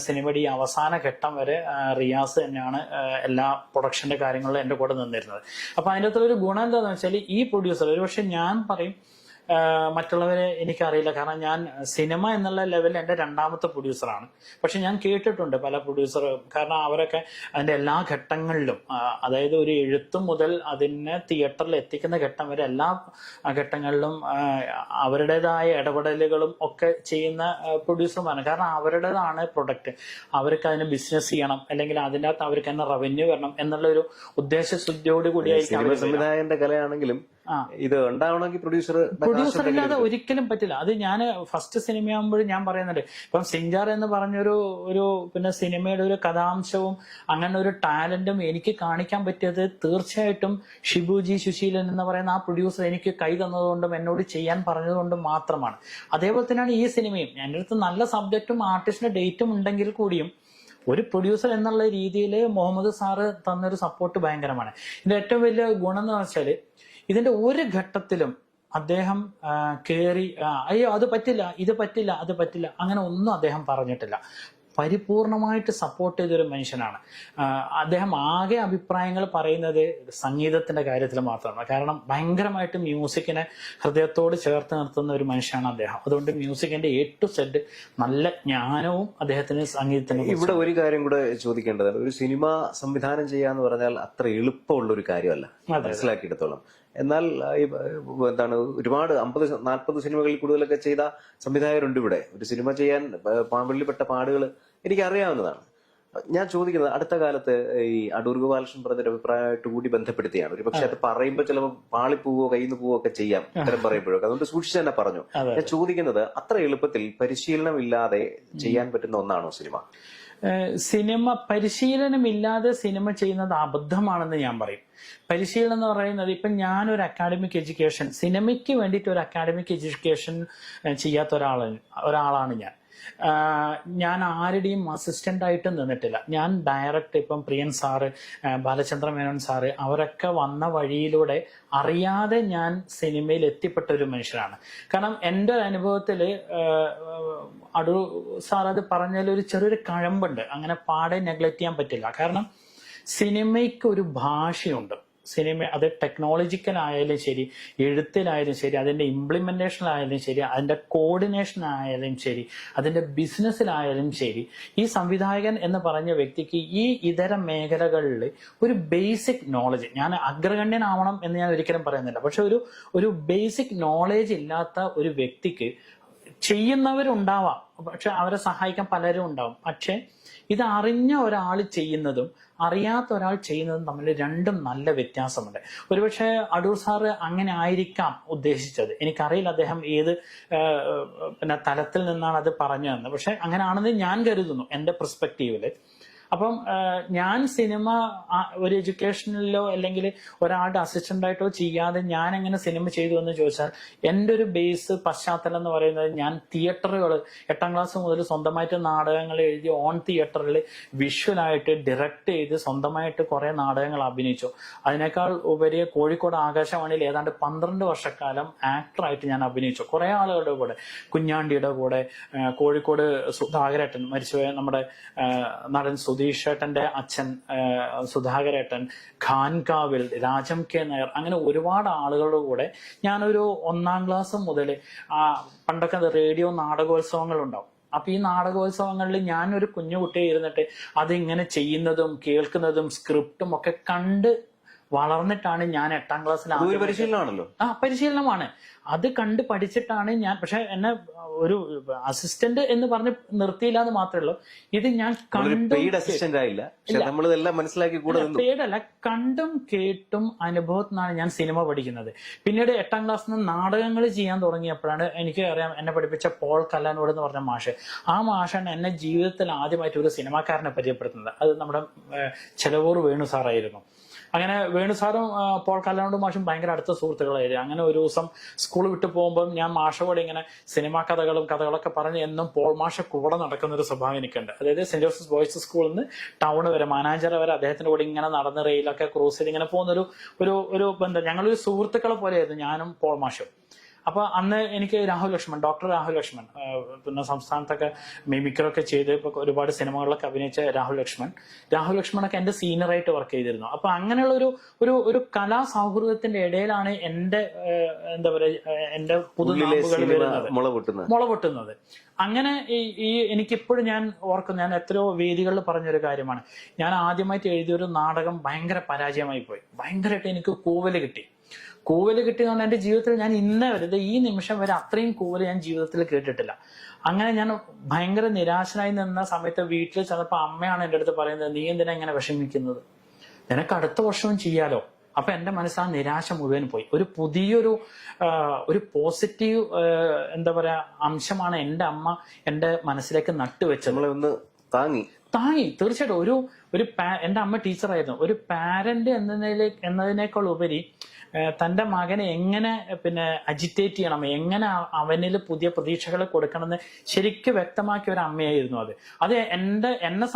സിനിമയുടെ ഈ അവസാന ഘട്ടം വരെ റിയാസ് തന്നെയാണ് എല്ലാ പ്രൊഡക്ഷന്റെ കാര്യങ്ങളിലും എന്റെ കൂടെ നിന്നിരുന്നത്. അപ്പൊ അതിൻ്റെ അകത്തൊരു ഗുണം എന്താണെന്ന് വെച്ചാൽ ഈ പ്രൊഡ്യൂസർ, ഒരുപക്ഷെ ഞാൻ പറയും മറ്റുള്ളവരെ എനിക്കറിയില്ല, കാരണം ഞാൻ സിനിമ എന്നുള്ള ലെവലിൽ എൻ്റെ രണ്ടാമത്തെ പ്രൊഡ്യൂസറാണ്. പക്ഷെ ഞാൻ കേട്ടിട്ടുണ്ട് പല പ്രൊഡ്യൂസർ, കാരണം അവരൊക്കെ അതിൻ്റെ എല്ലാ ഘട്ടങ്ങളിലും, അതായത് ഒരു എഴുത്ത് മുതൽ അതിനെ തിയേറ്ററിൽ എത്തിക്കുന്ന ഘട്ടം വരെ എല്ലാ ഘട്ടങ്ങളിലും അവരുടേതായ ഇടപെടലുകളും ഒക്കെ ചെയ്യുന്ന പ്രൊഡ്യൂസർമാരാണ്. കാരണം അവരുടേതാണ് പ്രൊഡക്റ്റ്, അവർക്ക് അതിന് ബിസിനസ് ചെയ്യണം, അല്ലെങ്കിൽ അതിൻ്റെ അകത്ത് അവർക്ക് തന്നെ റവന്യൂ വരണം എന്നുള്ള ഒരു ഉദ്ദേശശുദ്ധിയോട് കൂടിയായിരിക്കും. സംവിധായകന്റെ കലയാണെങ്കിലും ഇത് ഉണ്ടാവണമെങ്കിൽ പ്രൊഡ്യൂസർ ഇല്ലാതെ ഒരിക്കലും പറ്റില്ല. അത് ഞാൻ ഫസ്റ്റ് സിനിമയാകുമ്പോഴും ഞാൻ പറയുന്നുണ്ട്. ഇപ്പം സിഞ്ചാർ എന്ന് പറഞ്ഞൊരു പിന്നെ സിനിമയുടെ ഒരു കഥാംശവും അങ്ങനെ ഒരു ടാലന്റും എനിക്ക് കാണിക്കാൻ പറ്റിയത് തീർച്ചയായിട്ടും ഷിബുജി സുശീലൻ എന്ന് പറയുന്ന ആ പ്രൊഡ്യൂസർ എനിക്ക് കൈ തന്നതുകൊണ്ടും എന്നോട് ചെയ്യാൻ പറഞ്ഞതുകൊണ്ടും മാത്രമാണ്. അതേപോലെ തന്നെയാണ് ഈ സിനിമയും. എൻ്റെ അടുത്ത് നല്ല സബ്ജക്റ്റും ആർട്ടിസ്റ്റിന്റെ ഡേറ്റും ഉണ്ടെങ്കിൽ കൂടിയും ഒരു പ്രൊഡ്യൂസർ എന്നുള്ള രീതിയിൽ മുഹമ്മദ് സാറ് തന്നൊരു സപ്പോർട്ട് ഭയങ്കരമാണ്. ഇതിന്റെ ഏറ്റവും വലിയ ഗുണം എന്ന് വെച്ചാൽ ഇതിന്റെ ഒരു ഘട്ടത്തിലും അദ്ദേഹം കയറി അയ്യോ അത് പറ്റില്ല, ഇത് പറ്റില്ല, അത് പറ്റില്ല, അങ്ങനെ ഒന്നും അദ്ദേഹം പറഞ്ഞിട്ടില്ല. പരിപൂർണമായിട്ട് സപ്പോർട്ട് ചെയ്തൊരു മനുഷ്യനാണ്. അദ്ദേഹം ആകെ അഭിപ്രായങ്ങൾ പറയുന്നത് സംഗീതത്തിന്റെ കാര്യത്തിൽ മാത്രമാണ്. കാരണം ഭയങ്കരമായിട്ട് മ്യൂസിക്കിനെ ഹൃദയത്തോട് ചേർത്ത് നിർത്തുന്ന ഒരു മനുഷ്യനാണ് അദ്ദേഹം. അതുകൊണ്ട് മ്യൂസിക്കിന്റെ A to Z നല്ല ജ്ഞാനവും അദ്ദേഹത്തിന് സംഗീതത്തിന്. ഇവിടെ ഒരു കാര്യം കൂടെ ചോദിക്കേണ്ടതാണ്. ഒരു സിനിമ സംവിധാനം ചെയ്യാന്ന് പറഞ്ഞാൽ അത്ര എളുപ്പമുള്ള ഒരു കാര്യമല്ല, മനസ്സിലാക്കിയെടുത്തോളം. എന്നാൽ എന്താണ് ഒരുപാട് 50-40 സിനിമകളിൽ കൂടുതലൊക്കെ ചെയ്ത സംവിധായകരുണ്ട് ഇവിടെ. ഒരു സിനിമ ചെയ്യാൻ പാമ്പള്ളിപ്പെട്ട പാടുകൾ എനിക്കറിയാവുന്നതാണ്. ഞാൻ ചോദിക്കുന്നത്, അടുത്ത കാലത്ത് ഈ അടൂർ ഗോപാലകൃഷ്ണൻ പറഞ്ഞൊരു അഭിപ്രായമായിട്ട് കൂടി ബന്ധപ്പെടുത്തിയാണ്. ഒരു പക്ഷെ അത് പറയുമ്പോൾ ചിലപ്പോൾ പാളിപ്പോവോ കയ്യിൽ നിന്ന് പോവോ ഒക്കെ ചെയ്യാം ഇത്തരം പറയുമ്പോഴൊക്കെ. അതുകൊണ്ട് സൂക്ഷിച്ച് തന്നെ പറഞ്ഞു. ഞാൻ ചോദിക്കുന്നത്, അത്ര എളുപ്പത്തിൽ പരിശീലനം ഇല്ലാതെ ചെയ്യാൻ പറ്റുന്ന ഒന്നാണോ സിനിമ? പരിശീലനമില്ലാതെ സിനിമ ചെയ്യുന്നത് അബദ്ധമാണെന്ന് ഞാൻ പറയും. പരിശീലനം എന്ന് പറയുന്നത്, ഇപ്പം ഞാനൊരു അക്കാഡമിക് എഡ്യൂക്കേഷൻ, സിനിമയ്ക്ക് വേണ്ടിയിട്ട് ഒരു അക്കാഡമിക് എഡ്യൂക്കേഷൻ ചെയ്യാത്ത ഒരാളാണ് ഞാൻ. ഞാൻ ആരുടെയും അസിസ്റ്റന്റ് ആയിട്ട് നിന്നിട്ടില്ല. ഞാൻ ഡയറക്റ്റ് ഇപ്പം പ്രിയൻ സാറ്, ബാലചന്ദ്ര മേനോൻ സാറ്, അവരൊക്കെ വന്ന വഴിയിലൂടെ അറിയാതെ ഞാൻ സിനിമയിൽ എത്തിപ്പെട്ട ഒരു മനുഷ്യനാണ്. കാരണം എൻ്റെ അനുഭവത്തിൽ അടൂർ സാർ അത് പറഞ്ഞാൽ ഒരു ചെറിയൊരു കഴമ്പുണ്ട്, അങ്ങനെ പാടെ നെഗ്ലക്ട് ചെയ്യാൻ പറ്റില്ല. കാരണം സിനിമയ്ക്ക് ഒരു ഭാഷയുണ്ട്. സിനിമ അത് ടെക്നോളജിക്കൽ ആയാലും ശരി, എഴുത്തിലായാലും ശരി, അതിന്റെ ഇംപ്ലിമെന്റേഷനിലായാലും ശരി, അതിന്റെ കോർഡിനേഷൻ ആയാലും ശരി, അതിന്റെ ബിസിനസ്സിലായാലും ശരി, ഈ സംവിധായകൻ എന്ന് പറഞ്ഞ വ്യക്തിക്ക് ഈ ഇതര മേഖലകളിൽ ഒരു ബേസിക് നോളജ്, ഞാൻ അഗ്രഗണ്യനാവണം എന്ന് ഞാൻ ഒരിക്കലും പറയുന്നില്ല, പക്ഷെ ഒരു ബേസിക് നോളജ് ഇല്ലാത്ത ഒരു വ്യക്തിക്ക് ചെയ്യുന്നവരുണ്ടാവാം, പക്ഷെ അവരെ സഹായിക്കാൻ പലരും ഉണ്ടാവും. പക്ഷെ ഇത് അറിഞ്ഞ ഒരാൾ ചെയ്യുന്നതും അറിയാത്ത ഒരാൾ ചെയ്യുന്നതും തമ്മിൽ രണ്ടും നല്ല വ്യത്യാസമുണ്ട്. ഒരുപക്ഷെ അടൂർ സാറ് അങ്ങനെ ആയിരിക്കാം ഉദ്ദേശിച്ചത്, എനിക്കറിയില്ല അദ്ദേഹം ഏത് പിന്നെ തലത്തിൽ നിന്നാണ് അത് പറഞ്ഞു തന്നത്. പക്ഷെ അങ്ങനെയാണെന്ന് ഞാൻ കരുതുന്നു എൻ്റെ പെർസ്പെക്റ്റീവില്. അപ്പം ഞാൻ സിനിമ ഒരു എഡ്യൂക്കേഷനിലോ അല്ലെങ്കിൽ ഒരാളുടെ അസിസ്റ്റന്റ് ആയിട്ടോ ചെയ്യാതെ ഞാൻ എങ്ങനെ സിനിമ ചെയ്തു എന്ന് ചോദിച്ചാൽ, എൻ്റെ ഒരു ബേസ് പശ്ചാത്തലം എന്ന് പറയുന്നത് ഞാൻ തിയേറ്ററുകൾ 8ാം ക്ലാസ് മുതൽ സ്വന്തമായിട്ട് നാടകങ്ങൾ എഴുതി ഓൺ തിയേറ്ററിൽ വിഷ്വലായിട്ട് ഡയറക്റ്റ് ചെയ്ത് സ്വന്തമായിട്ട് കുറെ നാടകങ്ങൾ അഭിനയിച്ചു. അതിനേക്കാൾ ഉപരി കോഴിക്കോട് ആകാശവാണിയിൽ ഏതാണ്ട് 12 വർഷക്കാലം ആക്ടറായിട്ട് ഞാൻ അഭിനയിച്ചു. കുറെ ആളുകളുടെ കൂടെ, കുഞ്ഞാണ്ടിയുടെ കൂടെ, കോഴിക്കോട് സുധാകരേട്ടൻ മരിച്ചുപോയ നമ്മുടെ നടൻ സുധീഷേട്ടന്റെ അച്ഛൻ സുധാകരേട്ടൻ, ഖാൻകാവിൽ രാജം കെ നായർ, അങ്ങനെ ഒരുപാട് ആളുകളുടെ കൂടെ ഞാനൊരു 1ാം ക്ലാസ് മുതൽ പണ്ടൊക്കെ റേഡിയോ നാടകോത്സവങ്ങൾ ഉണ്ടാവും. അപ്പൊ ഈ നാടകോത്സവങ്ങളിൽ ഞാനൊരു കുഞ്ഞുകുട്ടിയെ ഇരുന്നിട്ട് അതിങ്ങനെ ചെയ്യുന്നതും കേൾക്കുന്നതും സ്ക്രിപ്റ്റും ഒക്കെ കണ്ട് വളർന്നിട്ടാണ് ഞാൻ 8ാം ക്ലാസ്സിൽ. പരിശീലനമാണല്ലോ. പരിശീലനമാണ്. അത് കണ്ട് പഠിച്ചിട്ടാണ് ഞാൻ. പക്ഷെ എന്നെ ഒരു അസിസ്റ്റന്റ് എന്ന് പറഞ്ഞ് നിർത്തിയില്ല എന്ന് മാത്രമേ ഉള്ളൂ. ഇത് ഞാൻ പേടല്ല, കണ്ടും കേട്ടും അനുഭവത്തിനാണ് ഞാൻ സിനിമ പഠിക്കുന്നത്. പിന്നീട് 8ാം ക്ലാസ്സിൽ നിന്ന് നാടകങ്ങൾ ചെയ്യാൻ തുടങ്ങിയപ്പോഴാണ് എനിക്ക് അറിയാം, എന്നെ പഠിപ്പിച്ച പോൾ കല്ലാനോട് എന്ന് പറഞ്ഞ മാഷ്. ആ മാഷാണ് എന്നെ ജീവിതത്തിൽ ആദ്യമായിട്ട് ഒരു സിനിമാക്കാരനെ പരിചയപ്പെടുത്തുന്നത്. അത് നമ്മുടെ ചെലവൂർ വേണു സാറായിരുന്നു. അങ്ങനെ വേണു സാറും പോൾ കല്ലാനോട് മാഷും ഭയങ്കര അടുത്ത സുഹൃത്തുക്കളായിരുന്നു. അങ്ങനെ ഒരു ദിവസം സ്കൂൾ വിട്ടു പോകുമ്പോൾ ഞാൻ മാഷോട് ഇങ്ങനെ സിനിമാ കഥകളൊക്കെ പറഞ്ഞ് എന്നും പോൾ മാഷ കൂടെ നടക്കുന്ന ഒരു സ്വഭാവം എനിക്കുണ്ട്. അതായത് സെന്റ് ജോസഫ് ബോയ്സ് സ്കൂളിൽ നിന്ന് ടൗൺ വരെ, മാനാഞ്ചിറ വരെ അദ്ദേഹത്തിന്റെ കൂടെ ഇങ്ങനെ നടന്ന് റെയിലൊക്കെ ക്രോസ് ചെയ്ത് ഇങ്ങനെ പോകുന്ന ഒരു ബന്ധം. ഞങ്ങളൊരു സുഹൃത്തുക്കളെ പോലെയായിരുന്നു ഞാനും പോൾ മാഷും. അപ്പൊ അന്ന് എനിക്ക് ഡോക്ടർ രാഹുൽ ലക്ഷ്മൺ, പിന്നെ സംസ്ഥാനത്തൊക്കെ മിമിക്രൊക്കെ ചെയ്ത് ഇപ്പൊ ഒരുപാട് സിനിമകളിലൊക്കെ അഭിനയിച്ച രാഹുൽ ലക്ഷ്മണൊക്കെ എന്റെ സീനിയറായിട്ട് വർക്ക് ചെയ്തിരുന്നു. അപ്പൊ അങ്ങനെയുള്ള ഒരു കലാ സൗഹൃദത്തിന്റെ ഇടയിലാണ് എന്റെ എന്താ പറയുക എന്റെ പുതുനാമ്പുകൾ വരുന്നത്, മുള പൊട്ടുന്നത്. അങ്ങനെ ഈ എനിക്കിപ്പോഴും ഞാൻ ഓർക്കുന്നു, ഞാൻ എത്രയോ വേദികളിൽ പറഞ്ഞൊരു കാര്യമാണ്, ഞാൻ ആദ്യമായിട്ട് എഴുതിയൊരു നാടകം ഭയങ്കര പരാജയമായി പോയി. ഭയങ്കരമായിട്ട് എനിക്ക് കൂവല് കിട്ടി എന്ന് എന്റെ ജീവിതത്തിൽ ഞാൻ ഇന്നേ വരെ ഈ നിമിഷം വരെ അത്രയും കൂവല് ഞാൻ ജീവിതത്തിൽ കേട്ടിട്ടില്ല. അങ്ങനെ ഞാൻ ഭയങ്കര നിരാശനായി നിന്ന സമയത്ത് വീട്ടിൽ ചെന്നപ്പോ അമ്മയാണ് എൻ്റെ അടുത്ത് പറയുന്നത്, നീ എന്തിനാ ഇങ്ങനെ വിഷമിക്കുന്നത്, നിനക്ക് അടുത്ത വർഷവും ചെയ്യാലോ. അപ്പൊ എന്റെ മനസ്സ് ആ നിരാശ മുഴുവൻ പോയി. ഒരു പുതിയൊരു ഒരു പോസിറ്റീവ് എന്താ പറയാ അംശമാണ് എൻ്റെ അമ്മ എൻ്റെ മനസ്സിലേക്ക് നട്ടുവെച്ചത്. താങ്ങി തീർച്ചയായിട്ടും. എന്റെ അമ്മ ടീച്ചറായിരുന്നു. ഒരു പാരന്റ് എന്നതിനേക്കാൾ ഉപരി തന്റെ മകനെ എങ്ങനെ പിന്നെ അജിറ്റേറ്റ് ചെയ്യണം, എങ്ങനെ അവനിൽ പുതിയ പ്രതീക്ഷകൾ കൊടുക്കണമെന്ന് ശരിക്കും വ്യക്തമാക്കിയ ഒരു അമ്മയായിരുന്നു അത്. എന്നെ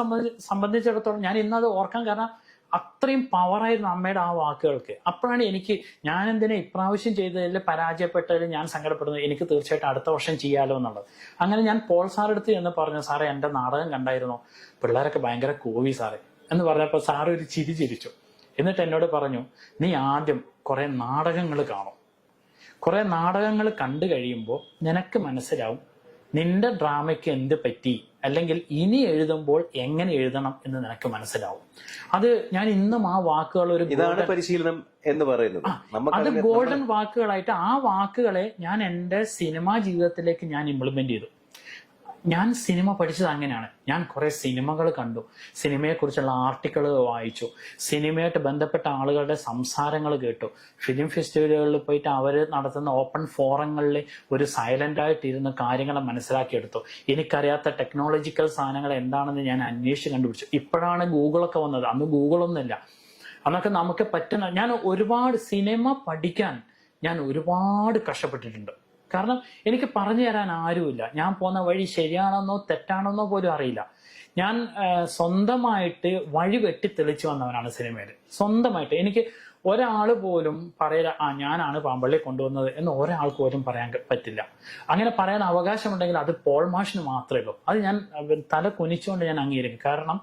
സംബന്ധിച്ചിടത്തോളം ഞാൻ ഇന്നത് ഓർക്കാൻ കാരണം അത്രയും പവറായിരുന്നു അമ്മയുടെ ആ വാക്കുകൾക്ക്. അപ്പോഴാണ് എനിക്ക് ഞാൻ എന്തിനാ ഇപ്രാവശ്യം ചെയ്തതിൽ പരാജയപ്പെട്ടതിൽ ഞാൻ സങ്കടപ്പെടുന്നത്, എനിക്ക് തീർച്ചയായിട്ടും അടുത്ത വർഷം ചെയ്യാലോ എന്നുള്ളത്. അങ്ങനെ ഞാൻ പോൾ സാറെടുത്ത് എന്ന് പറഞ്ഞു, സാറേ എന്റെ നാടകം കണ്ടായിരുന്നോ, പിള്ളേരൊക്കെ ഭയങ്കര കൂവി സാറേ എന്ന് പറഞ്ഞപ്പോൾ സാറ് ഒരു ചിരിച്ചു. എന്നിട്ട് എന്നോട് പറഞ്ഞു, നീ ആദ്യം കുറെ നാടകങ്ങൾ കാണും, കുറെ നാടകങ്ങൾ കണ്ടു കഴിയുമ്പോൾ നിനക്ക് മനസ്സിലാവും നിന്റെ ഡ്രാമയ്ക്ക് എന്ത് പറ്റി, അല്ലെങ്കിൽ ഇനി എഴുതുമ്പോൾ എങ്ങനെ എഴുതണം എന്ന് നിനക്ക് മനസ്സിലാവും. അത് ഞാൻ ഇന്നും ആ വാക്കുകൾ ഇതാണ് പരിശീലനം എന്ന് പറയുന്നത്. അത് ഗോൾഡൻ വാക്കുകളായിട്ട് ആ വാക്കുകളെ ഞാൻ എൻ്റെ സിനിമാ ജീവിതത്തിലേക്ക് ഞാൻ ഇംപ്ലിമെന്റ് ചെയ്തു. ഞാൻ സിനിമ പഠിച്ചത് അങ്ങനെയാണ്. ഞാൻ കുറെ സിനിമകൾ കണ്ടു, സിനിമയെക്കുറിച്ചുള്ള ആർട്ടിക്കിൾ വായിച്ചു, സിനിമയായിട്ട് ബന്ധപ്പെട്ട ആളുകളുടെ സംസാരങ്ങൾ കേട്ടു, ഫിലിം ഫെസ്റ്റിവലുകളിൽ പോയിട്ട് അവർ നടത്തുന്ന ഓപ്പൺ ഫോറങ്ങളിൽ ഒരു സൈലന്റ് ആയിട്ട് ഇരുന്ന് കാര്യങ്ങളെ മനസ്സിലാക്കിയെടുത്തു. എനിക്കറിയാത്ത ടെക്നോളജിക്കൽ സാധനങ്ങൾ എന്താണെന്ന് ഞാൻ അന്വേഷിച്ച് കണ്ടുപിടിച്ചു. ഇപ്പോഴാണ് ഗൂഗിളൊക്കെ വന്നത്, അന്ന് ഗൂഗിളൊന്നുമില്ല. അന്നൊക്കെ നമുക്ക് പറ്റുന്ന ഞാൻ ഒരുപാട് സിനിമ പഠിക്കാൻ ഞാൻ ഒരുപാട് കഷ്ടപ്പെട്ടിട്ടുണ്ട്. കാരണം എനിക്ക് പറഞ്ഞു തരാൻ ആരുമില്ല. ഞാൻ പോകുന്ന വഴി ശരിയാണെന്നോ തെറ്റാണെന്നോ പോലും അറിയില്ല. ഞാൻ സ്വന്തമായിട്ട് വഴി വെട്ടി തെളിച്ചു വന്നവനാണ് സിനിമയിൽ. സ്വന്തമായിട്ട് എനിക്ക് ഒരാൾ പോലും പറയില്ല ഞാനാണ് പാമ്പള്ളി കൊണ്ടുവന്നത് എന്ന് ഒരാൾക്ക് പോലും പറയാൻ പറ്റില്ല. അങ്ങനെ പറയാൻ അവകാശമുണ്ടെങ്കിൽ അത് പോൾ മാഷിന് മാത്രമേ ഉള്ളൂ. അത് ഞാൻ തല കുനിച്ചുകൊണ്ട് ഞാൻ അംഗീകരിക്കും. കാരണം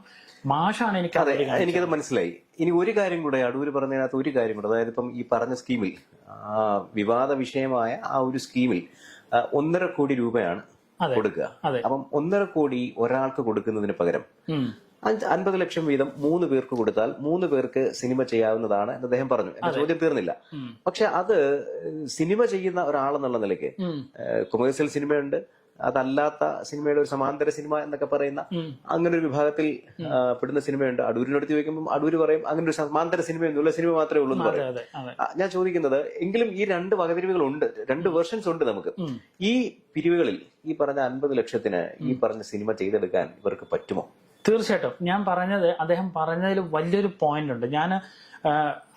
മാഷാണ് എനിക്കത് മനസ്സിലായി. ഇനി ഒരു കാര്യം കൂടെ അടൂര് പറഞ്ഞതിനകത്ത് ഒരു കാര്യം കൂടെ, അതായത് ഇപ്പം ഈ പറഞ്ഞ സ്കീമിൽ വിവാദ വിഷയമായ ആ ഒരു സ്കീമിൽ 1.5 കോടി രൂപയാണ് കൊടുക്കുക. അപ്പം 1.5 കോടി ഒരാൾക്ക് കൊടുക്കുന്നതിന് പകരം 50 ലക്ഷം വീതം 3 പേർക്ക് കൊടുത്താൽ 3 പേർക്ക് സിനിമ ചെയ്യാവുന്നതാണ് എന്ന് അദ്ദേഹം പറഞ്ഞു. എന്റെ ചോദ്യം തീർന്നില്ല. പക്ഷെ അത് സിനിമ ചെയ്യുന്ന ഒരാളെന്നുള്ള നിലയ്ക്ക് കൊമേഴ്സ്യൽ സിനിമയുണ്ട്, അതല്ലാത്ത സിനിമയുടെ ഒരു സമാന്തര സിനിമ എന്നൊക്കെ പറയുന്ന അങ്ങനെ ഒരു വിഭാഗത്തിൽ പെടുന്ന സിനിമയുണ്ട്. അടൂരിനടുത്ത് ചോദിക്കുമ്പോൾ അടൂര് പറയും അങ്ങനെ ഒരു സമാന്തര സിനിമയൊന്നുമില്ല, സിനിമ മാത്രമേ ഉള്ളൂ എന്ന് പറയും. ഞാൻ ചോദിക്കുന്നത്, എങ്കിലും ഈ രണ്ട് വകതിരിവുകളുണ്ട്, രണ്ട് വേർഷൻസ് ഉണ്ട് നമുക്ക്. ഈ പിരിവുകളിൽ ഈ പറഞ്ഞ 50 ലക്ഷത്തിന് ഈ പറഞ്ഞ സിനിമ ചെയ്തെടുക്കാൻ ഇവർക്ക് പറ്റുമോ? തീർച്ചയായിട്ടും. ഞാൻ പറഞ്ഞത്, അദ്ദേഹം പറഞ്ഞതിൽ വലിയൊരു പോയിന്റ് ഉണ്ട്. ഞാൻ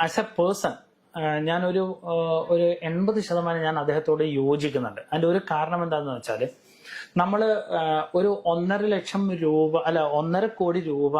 ആസ് എ പേഴ്സൺ ഞാനൊരു 80% ഞാൻ അദ്ദേഹത്തോട് യോജിക്കുന്നുണ്ട്. അതിന്റെ ഒരു കാരണം എന്താണെന്ന് വെച്ചാല്, നമ്മള് ഒരു 1.5 ലക്ഷം രൂപ 1.5 കോടി രൂപ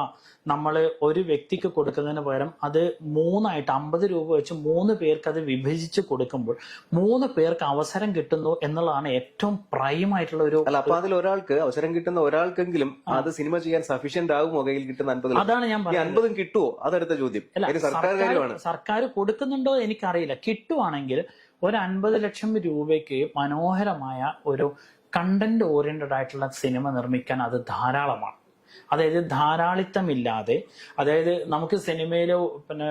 നമ്മൾ ഒരു വ്യക്തിക്ക് കൊടുക്കുന്നതിന് പകരം അത് 3ആയിട്ട് 50 രൂപ വെച്ച് 3 പേർക്ക് അത് വിഭജിച്ച് കൊടുക്കുമ്പോൾ 3 പേർക്ക് അവസരം കിട്ടുന്നു എന്നുള്ളതാണ് ഏറ്റവും പ്രൈം ആയിട്ടുള്ള ഒരു. അപ്പൊ അതിൽ ഒരാൾക്ക് അവസരം കിട്ടുന്ന ഒരാൾക്കെങ്കിലും അത് സിനിമ ചെയ്യാൻ സഫീഷ്യന്റ് ആകുമോ കയ്യിൽ കിട്ടുന്ന 50? അതാണ് ഞാൻ പറയുന്നത്. 50 കിട്ടുമോ? അതടുത്ത ചോദ്യം. സർക്കാർ കാര്യമാണ്. സർക്കാർ കൊടുക്കുന്നുണ്ടോ എനിക്കറിയില്ല. കിട്ടുവാണെങ്കിൽ ഒരു 50 ലക്ഷം രൂപയ്ക്ക് മനോഹരമായ ഒരു കണ്ടന്റ് ഓറിയന്റഡ് ആയിട്ടുള്ള സിനിമ നിർമ്മിക്കാൻ അത് ധാരാളമാണ്. അതായത് ധാരാളിത്തമില്ലാതെ, അതായത് നമുക്ക് സിനിമയില് പിന്നെ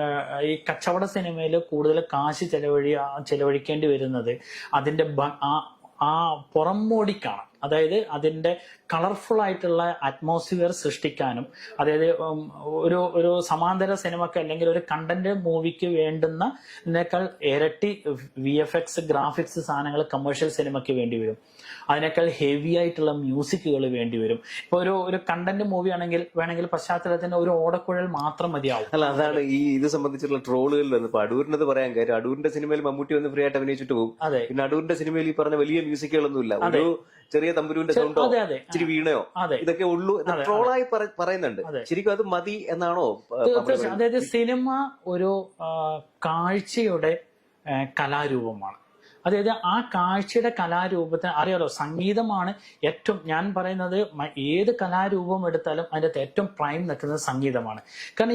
ഈ കച്ചവട സിനിമയിൽ കൂടുതൽ കാശ് ചെലവഴിക്കേണ്ടി വരുന്നത് അതിന്റെ ആ പുറംമോടിക്കാണ്. അതായത് അതിന്റെ കളർഫുൾ ആയിട്ടുള്ള അറ്റ്മോസ്ഫിയർ സൃഷ്ടിക്കാനും, അതായത് ഒരു സമാന്തര സിനിമക്ക് അല്ലെങ്കിൽ ഒരു കണ്ടന്റ് മൂവിക്ക് വേണ്ടുന്നതിനേക്കാൾ ഇരട്ടി VFX ഗ്രാഫിക്സ് സാധനങ്ങൾ കമേഴ്ഷ്യൽ സിനിമയ്ക്ക് വേണ്ടി വരും. അതിനേക്കാൾ ഹെവി ആയിട്ടുള്ള മ്യൂസിക്കുകൾ വേണ്ടി വരും. ഇപ്പൊ ഒരു കണ്ടന്റ് മൂവി ആണെങ്കിൽ വേണമെങ്കിൽ പശ്ചാത്തലത്തിന്റെ ഒരു ഓടക്കുഴൽ മാത്രം മതിയാവും. അല്ല, അതാണ് ഈ ഇത് സംബന്ധിച്ചുള്ള ട്രോളുകളിൽ വന്ന് ഇപ്പൊ അടൂരിനത് പറയാൻ കാര്യം, അടൂരിന്റെ സിനിമയിൽ മമ്മൂട്ടി വന്ന് ഫ്രീ ആയിട്ട് അഭിനയിച്ചിട്ട് പോകും. പിന്നെ അടൂരിന്റെ സിനിമയിൽ ഈ പറഞ്ഞ വലിയ മ്യൂസിക്കുകളൊന്നുമില്ല, ഒരു ചെറിയ തമ്പുരുവിന്റെ സൗണ്ടോ ഇച്ചിരി വീണയോ ഇതൊക്കെ ഉള്ളൂ ട്രോളായി പറയുന്നുണ്ട്. ശരിക്കും അത് മതി എന്നാണോ? അതായത് സിനിമ ഒരു കാഴ്ചയുടെ കലാരൂപമാണ്. അതായത് ആ കാഴ്ചയുടെ കലാരൂപത്തിന് അറിയാലോ, സംഗീതമാണ് ഏറ്റവും, ഞാൻ പറയുന്നത് ഏത് കലാരൂപം എടുത്താലും അതിൻ്റെ ഏറ്റവും പ്രൈം നിൽക്കുന്നത് സംഗീതമാണ്. കാരണം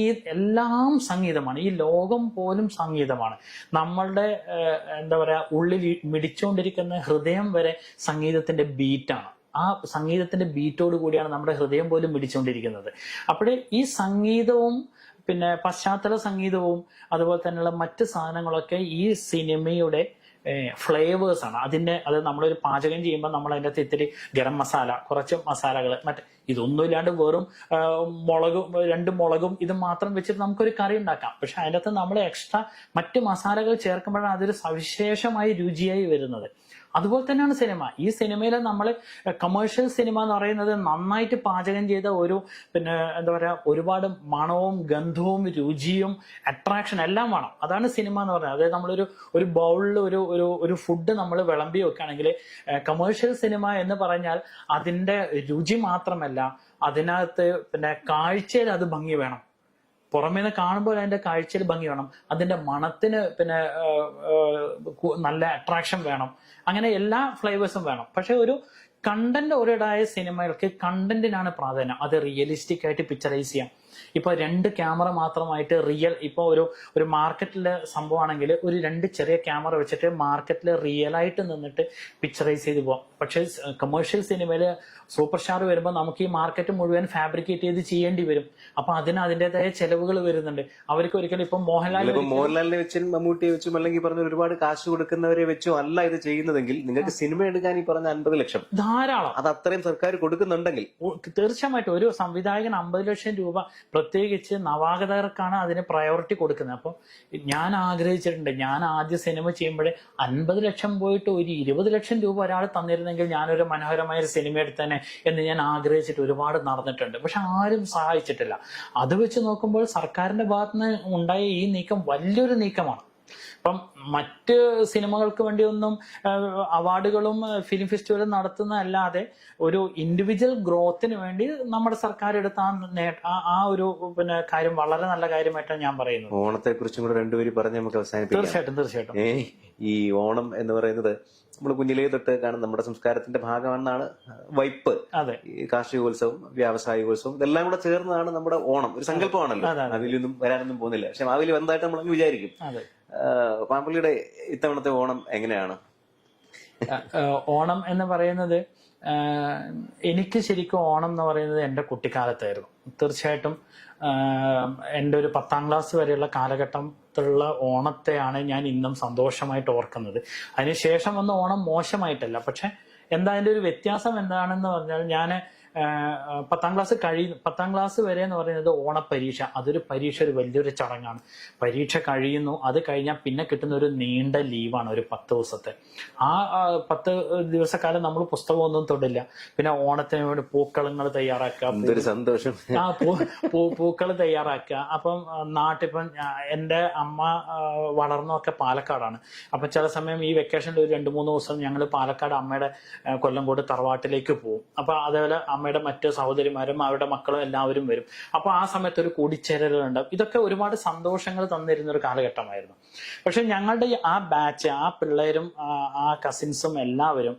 ഈ എല്ലാം സംഗീതമാണ്. ഈ ലോകം പോലും സംഗീതമാണ്. നമ്മളുടെ എന്താ പറയാ, ഉള്ളിൽ മിടിച്ചുകൊണ്ടിരിക്കുന്ന ഹൃദയം വരെ സംഗീതത്തിന്റെ ബീറ്റാണ്. ആ സംഗീതത്തിന്റെ ബീറ്റോട് കൂടിയാണ് നമ്മുടെ ഹൃദയം പോലും മിടിച്ചുകൊണ്ടിരിക്കുന്നത്. അപ്പോഴേ ഈ സംഗീതവും പിന്നെ പശ്ചാത്തല സംഗീതവും അതുപോലെ തന്നെയുള്ള മറ്റ് സാധനങ്ങളൊക്കെ ഈ സിനിമയുടെ ഫ്ലേവേഴ്സ് ആണ്. അത് നമ്മളൊരു പാചകം ചെയ്യുമ്പോൾ നമ്മൾ അതിൻ്റെ അകത്ത് ഇത്തിരി ഗരം മസാല, കുറച്ച് മസാലകൾ, ഇതൊന്നും ഇല്ലാണ്ട് വെറും മുളകും 2 മുളകും ഇത് മാത്രം വെച്ചിട്ട് നമുക്കൊരു കറി ഉണ്ടാക്കാം. പക്ഷെ അതിൻ്റെ അകത്ത് നമ്മൾ എക്സ്ട്രാ മറ്റ് മസാലകൾ ചേർക്കുമ്പോഴാണ് അതൊരു സവിശേഷമായി രുചിയായി വരുന്നത്. അതുപോലെ തന്നെയാണ് സിനിമ. ഈ സിനിമയിൽ നമ്മൾ കമേഴ്ഷ്യൽ സിനിമ എന്ന് പറയുന്നത് നന്നായിട്ട് പാചകം ചെയ്ത പിന്നെ എന്താ പറയാ, ഒരുപാട് മണവും ഗന്ധവും രുചിയും അട്രാക്ഷൻ എല്ലാം വേണം. അതാണ് സിനിമ എന്ന് പറയുന്നത്. അതായത് നമ്മളൊരു ബൗളിൽ ഒരു ഫുഡ് നമ്മൾ വിളമ്പി വെക്കുകയാണെങ്കിൽ, കമേഴ്ഷ്യൽ സിനിമ എന്ന് പറഞ്ഞാൽ അതിന്റെ രുചി മാത്രമല്ല, അതിനകത്ത് പിന്നെ കാഴ്ചയിൽ അത് ഭംഗി വേണം. പുറമേ നിന്ന് കാണുമ്പോൾ അതിന്റെ കാഴ്ചയിൽ ഭംഗി വേണം, അതിന്റെ മണത്തിന് പിന്നെ നല്ല അട്രാക്ഷൻ വേണം. അങ്ങനെ എല്ലാ ഫ്ലേവേഴ്സും വേണം. പക്ഷെ ഒരു കണ്ടന്റ് ഓറിയന്റഡ് സിനിമകൾക്ക് കണ്ടന്റിനാണ് പ്രാധാന്യം. അത് റിയലിസ്റ്റിക് ആയിട്ട് പിക്ചറൈസ് ചെയ്യാം. ഇപ്പൊ 2 ക്യാമറ മാത്രമായിട്ട് ഇപ്പൊ ഒരു മാർക്കറ്റിലെ സംഭവമാണെങ്കിൽ ഒരു 2 ചെറിയ ക്യാമറ വെച്ചിട്ട് മാർക്കറ്റിൽ റിയൽ ആയിട്ട് നിന്നിട്ട് പിക്ചറൈസ് ചെയ്ത് പോവാം. പക്ഷെ കമേഴ്ഷ്യൽ സിനിമയില് സൂപ്പർ സ്റ്റാർ വരുമ്പോൾ നമുക്ക് ഈ മാർക്കറ്റ് മുഴുവൻ ഫാബ്രിക്കേറ്റ് ചെയ്ത് ചെയ്യേണ്ടി വരും. അപ്പൊ അതിൻ്റെതായ ചെലവുകൾ വരുന്നുണ്ട്. അവർക്ക് ഒരിക്കലും ഇപ്പൊ മോഹൻലാലിനെ വെച്ചും മമ്മൂട്ടിയെ വെച്ചും അല്ലെങ്കിൽ പറഞ്ഞ ഒരുപാട് കാശ് കൊടുക്കുന്നവരെ വെച്ചോ അല്ല ഇത് ചെയ്യുന്നതെങ്കിൽ നിങ്ങൾക്ക് സിനിമ എടുക്കാൻ ഈ പറഞ്ഞ 50 ലക്ഷം ധാരാളം, അത് അത്രയും സർക്കാർ കൊടുക്കുന്നുണ്ടെങ്കിൽ തീർച്ചയായിട്ടും ഒരു സംവിധായകൻ 50 ലക്ഷം രൂപ പ്രത്യേകിച്ച് നവാഗതർക്കാണ് അതിന് പ്രയോറിറ്റി കൊടുക്കുന്നത്. അപ്പം ഞാൻ ആഗ്രഹിച്ചിട്ടുണ്ട്, ഞാൻ ആദ്യ സിനിമ ചെയ്യുമ്പോഴേ 50 ലക്ഷം പോയിട്ട് ഒരു 20 ലക്ഷം രൂപ ഒരാൾ തന്നിരുന്നെങ്കിൽ ഞാനൊരു മനോഹരമായ ഒരു സിനിമ എടുത്തേനെ എന്ന് ഞാൻ ആഗ്രഹിച്ചിട്ട് ഒരുപാട് നടന്നിട്ടുണ്ട്. പക്ഷെ ആരും സഹായിച്ചിട്ടില്ല. അത് വെച്ച് നോക്കുമ്പോൾ സർക്കാരിന്റെ ഭാഗത്തുനിന്ന് ഉണ്ടായ ഈ നീക്കം വലിയൊരു നീക്കമാണ്. ഇപ്പം മറ്റ് സിനിമകൾക്ക് വേണ്ടിയൊന്നും അവാർഡുകളും ഫിലിം ഫെസ്റ്റിവലും നടത്തുന്നതല്ലാതെ ഒരു ഇൻഡിവിജ്വൽ ഗ്രോത്തിന് വേണ്ടി നമ്മുടെ സർക്കാർ എടുത്ത ആ ഒരു പിന്നെ കാര്യം വളരെ നല്ല കാര്യമായിട്ടാണ് ഞാൻ പറയുന്നത്. ഓണത്തെ കുറിച്ചും കൂടെ 2 പേര് പറഞ്ഞ് നമുക്ക് അവസാനിപ്പിക്കാം. തീർച്ചയായിട്ടും. ഈ ഓണം എന്ന് പറയുന്നത് നമ്മൾ കുഞ്ഞിലേ തൊട്ട് കാണുന്ന നമ്മുടെ സംസ്കാരത്തിന്റെ ഭാഗമാണെന്നാണ് വൈപ്പ്. കാർഷികോത്സവം, വ്യാവസായികോത്സവം ഇതെല്ലാം കൂടെ ചേർന്നതാണ് നമ്മുടെ ഓണം. ഒരു സങ്കല്പമാണല്ലോ. മാവേലിയൊന്നും വരാനൊന്നും പോകുന്നില്ല. പക്ഷെ മാവേലി വന്നതായിട്ട് നമ്മൾ വിചാരിക്കും. പാമ്പള്ളിയുടെ ഇത്തവണത്തെ ഓണം എങ്ങനെയാണ്? ഓണം എന്ന് പറയുന്നത് എനിക്ക് ശരിക്കും ഓണം എന്ന് പറയുന്നത് എൻ്റെ കുട്ടിക്കാലത്തായിരുന്നു. തീർച്ചയായിട്ടും എൻ്റെ ഒരു 10ാം ക്ലാസ് വരെയുള്ള കാലഘട്ടത്തിലുള്ള ഓണത്തെയാണ് ഞാൻ ഇന്നും സന്തോഷമായിട്ട് ഓർക്കുന്നത്. അതിനുശേഷം വന്ന ഓണം മോശമായിട്ടല്ല, പക്ഷെ എന്താ അതിന്റെ ഒരു വ്യത്യാസം എന്താണെന്ന് പറഞ്ഞാൽ, ഞാൻ 10ാം ക്ലാസ് വരെ എന്ന് പറയുന്നത് ഓണപ്പരീക്ഷ. അതൊരു പരീക്ഷ, ഒരു വലിയൊരു ചടങ്ങാണ്. പരീക്ഷ കഴിയുന്നു, അത് കഴിഞ്ഞാൽ പിന്നെ കിട്ടുന്ന ഒരു നീണ്ട ലീവാണ്, ഒരു 10 ദിവസത്തെ. ആ 10 ദിവസക്കാലം നമ്മൾ പുസ്തകമൊന്നും തൊടില്ല. പിന്നെ ഓണത്തിന് വേണ്ടി പൂക്കളങ്ങൾ തയ്യാറാക്കുക, സന്തോഷം. ആ പൂക്കൾ തയ്യാറാക്കുക. അപ്പം നാട്ടിപ്പം എൻ്റെ അമ്മ വളർന്നൊക്കെ പാലക്കാടാണ്. അപ്പൊ ചില സമയം ഈ വെക്കേഷനിൽ ഒരു 2-3 ദിവസം ഞങ്ങൾ പാലക്കാട് അമ്മയുടെ കൊല്ലംകോട് തറവാട്ടിലേക്ക് പോകും. അപ്പൊ അതേപോലെ അമ്മയുടെ മറ്റ് സഹോദരിമാരും അവരുടെ മക്കളും എല്ലാവരും വരും. അപ്പൊ ആ സമയത്ത് ഒരു കൂടിച്ചേരലുണ്ടാവും. ഇതൊക്കെ ഒരുപാട് സന്തോഷങ്ങൾ തന്നിരുന്ന ഒരു കാലഘട്ടമായിരുന്നു. പക്ഷെ ഞങ്ങളുടെ ആ ബാച്ച്, ആ പിള്ളേരും ആ കസിൻസും എല്ലാവരും,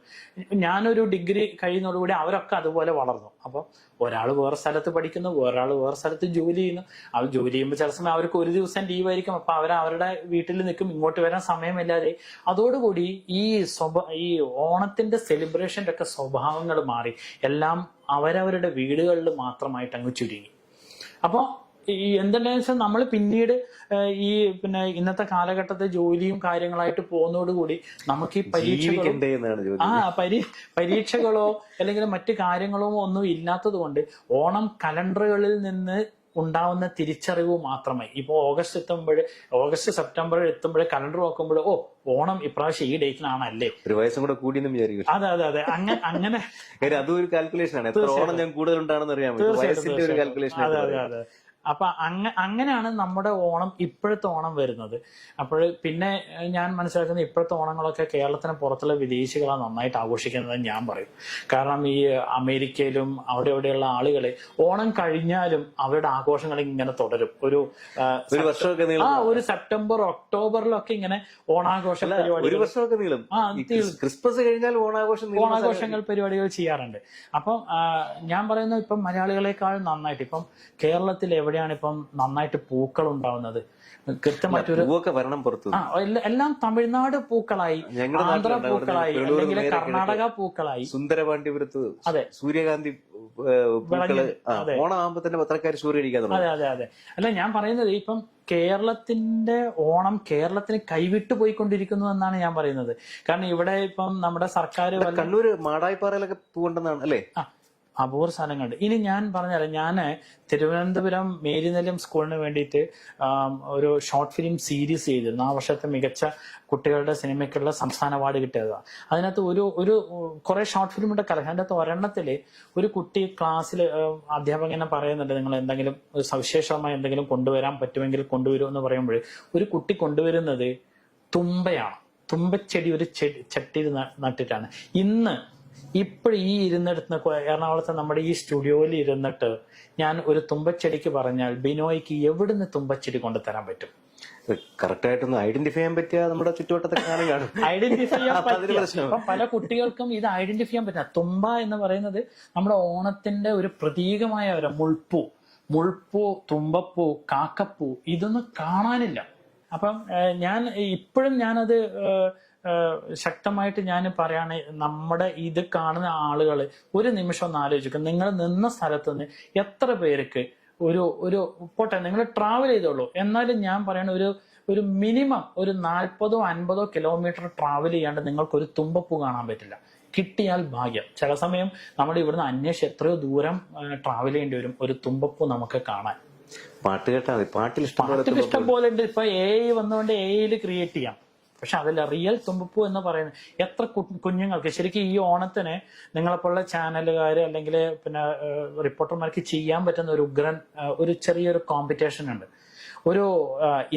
ഞാനൊരു ഡിഗ്രി കഴിയുന്നതോടുകൂടി അവരൊക്കെ അതുപോലെ വളർന്നു. അപ്പൊ ഒരാൾ വേറെ സ്ഥലത്ത് പഠിക്കുന്നു, വേറൊരാൾ വേറെ സ്ഥലത്ത് ജോലി ചെയ്യുന്നു. അവർ ജോലി ചെയ്യുമ്പോൾ ചില സമയം അവർക്ക് ഒരു ദിവസം ലീവായിരിക്കും. അപ്പൊ അവരുടെ വീട്ടിൽ നിൽക്കും, ഇങ്ങോട്ട് വരാൻ സമയമില്ലാതെ. അതോടുകൂടി ഈ ഓണത്തിന്റെ സെലിബ്രേഷന്റെ ഒക്കെ സ്വഭാവങ്ങൾ മാറി. എല്ലാം അവരവരുടെ വീടുകളിൽ മാത്രമായിട്ട് അങ്ങ് ചുരുങ്ങി. അപ്പോൾ ഈ എന്താണെന്ന് വെച്ചാൽ നമ്മൾ പിന്നീട് ഈ പിന്നെ ഇന്നത്തെ കാലഘട്ടത്തെ ജോലിയും കാര്യങ്ങളായിട്ട് പോകുന്നതോടുകൂടി നമുക്ക് ഈ പരീക്ഷകളോ അല്ലെങ്കിൽ മറ്റു കാര്യങ്ങളോ ഒന്നും ഇല്ലാത്തത് കൊണ്ട് ഓണം കലണ്ടറുകളിൽ നിന്ന് ഉണ്ടാവുന്ന തിരിച്ചറിവ് മാത്രമേ. ഇപ്പൊ ഓഗസ്റ്റ് സെപ്റ്റംബർ എത്തുമ്പോൾ കലണ്ടർ നോക്കുമ്പോൾ ഓണം ഇപ്രാവശ്യം ഈ ഡേറ്റിനാണല്ലേ, ഒരു വയസ്സും കൂടെ കൂടിയെന്നും വിചാരിക്കും. അതെ അതെ അതെ, അങ്ങനെ അതും ഒരു കാൽക്കുലേഷൻ ആണ്. എത്ര ഓണം ഞാൻ കൂടുതലുണ്ടാണെന്ന് അറിയാൻ വയസ്സിന്റെ ഒരു കാൽക്കുലേഷൻ. അതെ അതെ അതെ. അപ്പൊ അങ്ങനെയാണ് നമ്മുടെ ഓണം, ഇപ്പോഴത്തെ ഓണം വരുന്നത്. അപ്പോൾ പിന്നെ ഞാൻ മനസ്സിലാക്കുന്നത് ഇപ്പോഴത്തെ ഓണങ്ങളൊക്കെ കേരളത്തിന് പുറത്തുള്ള വിദേശികളാണ് നന്നായിട്ട് ആഘോഷിക്കുന്നത് ഞാൻ പറയും. കാരണം ഈ അമേരിക്കയിലും അവിടെ ഇവിടെയുള്ള ആളുകൾ ഓണം കഴിഞ്ഞാലും അവരുടെ ആഘോഷങ്ങൾ ഇങ്ങനെ തുടരും. ഒരു വർഷമൊക്കെ ഒരു സെപ്റ്റംബർ ഒക്ടോബറിലൊക്കെ ഇങ്ങനെ ഓണാഘോഷ പരിപാടികൾ, ക്രിസ്മസ് കഴിഞ്ഞാൽ ഓണാഘോഷങ്ങൾ പരിപാടികൾ ചെയ്യാറുണ്ട്. അപ്പം ഞാൻ പറയുന്നത് ഇപ്പം മലയാളികളെക്കാൾ നന്നായിട്ട് ഇപ്പം കേരളത്തിൽ എവിടെയാണ് ഇപ്പം നന്നായിട്ട് പൂക്കൾ ഉണ്ടാവുന്നത്, കൃത്യമായിട്ടൊരു എല്ലാം തമിഴ്നാട് പൂക്കളായി, ആന്ധ്ര പൂക്കളായി, അല്ലെങ്കിൽ കർണാടക പൂക്കളായി, സുന്ദരപാണ്ഡ്യപുരത്ത് അതെ സൂര്യകാന്തി ഓണമാകുമ്പോ തന്നെ പത്രക്കാർ സൂര്യടിക്കാൻ. അതെ അതെ അതെ. അല്ല, ഞാൻ പറയുന്നത് ഇപ്പം കേരളത്തിന്റെ ഓണം കേരളത്തിന് കൈവിട്ടു പോയിക്കൊണ്ടിരിക്കുന്നു എന്നാണ് ഞാൻ പറയുന്നത്. കാരണം ഇവിടെ ഇപ്പം നമ്മുടെ സർക്കാർ കണ്ണൂര് മാടായിപ്പാറയിലൊക്കെ പൂണ്ടെന്നാണ് അല്ലേ, അപൂർവ സ്ഥലങ്ങളുണ്ട്. ഇനി ഞാൻ പറഞ്ഞുതരാം, ഞാൻ തിരുവനന്തപുരം മേരിനെല്ലം സ്കൂളിന് വേണ്ടിയിട്ട് ഒരു ഷോർട്ട് ഫിലിം സീരീസ് ചെയ്തിരുന്നു. ആ വർഷത്തെ മികച്ച കുട്ടികളുടെ സിനിമയ്ക്കുള്ള സംസ്ഥാന അവാർഡ് കിട്ടിയതാണ്. അതിനകത്ത് ഒരു കുറെ ഷോർട്ട് ഫിലിമിന്റെ കല. അതിൻ്റെ അകത്ത് ഒരെണ്ണത്തില് ഒരു കുട്ടി ക്ലാസ്സിൽ അധ്യാപകനെ പറയുന്നുണ്ട്, നിങ്ങൾ എന്തെങ്കിലും സവിശേഷമായി എന്തെങ്കിലും കൊണ്ടുവരാൻ പറ്റുമെങ്കിൽ കൊണ്ടുവരൂ എന്ന് പറയുമ്പോൾ ഒരു കുട്ടി കൊണ്ടുവരുന്നത് തുമ്പയാണ്. തുമ്പച്ചെടി ഒരു ചട്ടിയിൽ നട്ടിട്ടാണ്. ഇപ്പോൾ ഈ ഇരുന്നിടത്ത് എറണാകുളത്ത് നമ്മുടെ ഈ സ്റ്റുഡിയോയിൽ ഇരുന്നിട്ട് ഞാൻ ഒരു തുമ്പച്ചെടിക്ക് പറഞ്ഞാൽ ബിനോയ്ക്ക് എവിടുന്ന് തുമ്പച്ചെടി കൊണ്ടുതരാൻ പറ്റും? കറക്റ്റായിട്ടൊന്ന് ഐഡന്റിഫൈ ചെയ്യാൻ പറ്റിയ നമ്മുടെ ചുറ്റുവട്ടത്തൊക്കെ ഐഡന്റിഫൈ ചെയ്യാൻ പറ്റിയ പല കുട്ടികൾക്കും ഇത് ഐഡന്റിഫൈ ചെയ്യാൻ പറ്റില്ല. തുമ്പ എന്ന് പറയുന്നത് നമ്മുടെ ഓണത്തിന്റെ ഒരു പ്രതീകമായ മുൾപ്പൂ, തുമ്പപ്പൂ, കാക്കപ്പൂ ഇതൊന്നും കാണാനില്ല. അപ്പം ഇപ്പോഴും ഞാനത് ശക്തമായിട്ട് ഞാൻ പറയാണ്, നമ്മുടെ ഇത് കാണുന്ന ആളുകൾ ഒരു നിമിഷം ഒന്ന് ആലോചിക്കും. നിങ്ങൾ നിന്ന സ്ഥലത്ത് നിന്ന് എത്ര പേർക്ക് ഒരു പോട്ടെ നിങ്ങൾ ട്രാവൽ ചെയ്തോളൂ, എന്നാലും ഞാൻ പറയണ ഒരു മിനിമം ഒരു 40-50 കിലോമീറ്റർ ട്രാവൽ ചെയ്യാണ്ട് നിങ്ങൾക്കൊരു തുമ്പപ്പൂ കാണാൻ പറ്റില്ല. കിട്ടിയാൽ ഭാഗ്യം. ചില സമയം നമ്മൾ ഇവിടുന്ന് അന്വേഷിച്ച് എത്രയോ ദൂരം ട്രാവൽ ചെയ്യേണ്ടി വരും ഒരു തുമ്പപ്പൂ നമുക്ക് കാണാൻ. പാട്ട് കേട്ടാൽ മതി, പാട്ടിൽ ഇഷ്ടം പോലെ ഉണ്ട്. ഇപ്പൊ AI വന്നുകൊണ്ട് AI ക്രിയേറ്റ് ചെയ്യാം. പക്ഷെ അതല്ല റിയൽ തുമ്പപ്പൂ എന്ന് പറയുന്നത്. എത്ര കുഞ്ഞുങ്ങൾക്ക് ശരിക്കും ഈ ഓണത്തിന് നിങ്ങളെപ്പോലുള്ള ചാനലുകാർ അല്ലെങ്കിൽ പിന്നെ റിപ്പോർട്ടർമാർക്ക് ചെയ്യാൻ പറ്റുന്ന ഒരു ഉഗ്രൻ ഒരു ചെറിയൊരു കോമ്പറ്റീഷൻ ഉണ്ട്.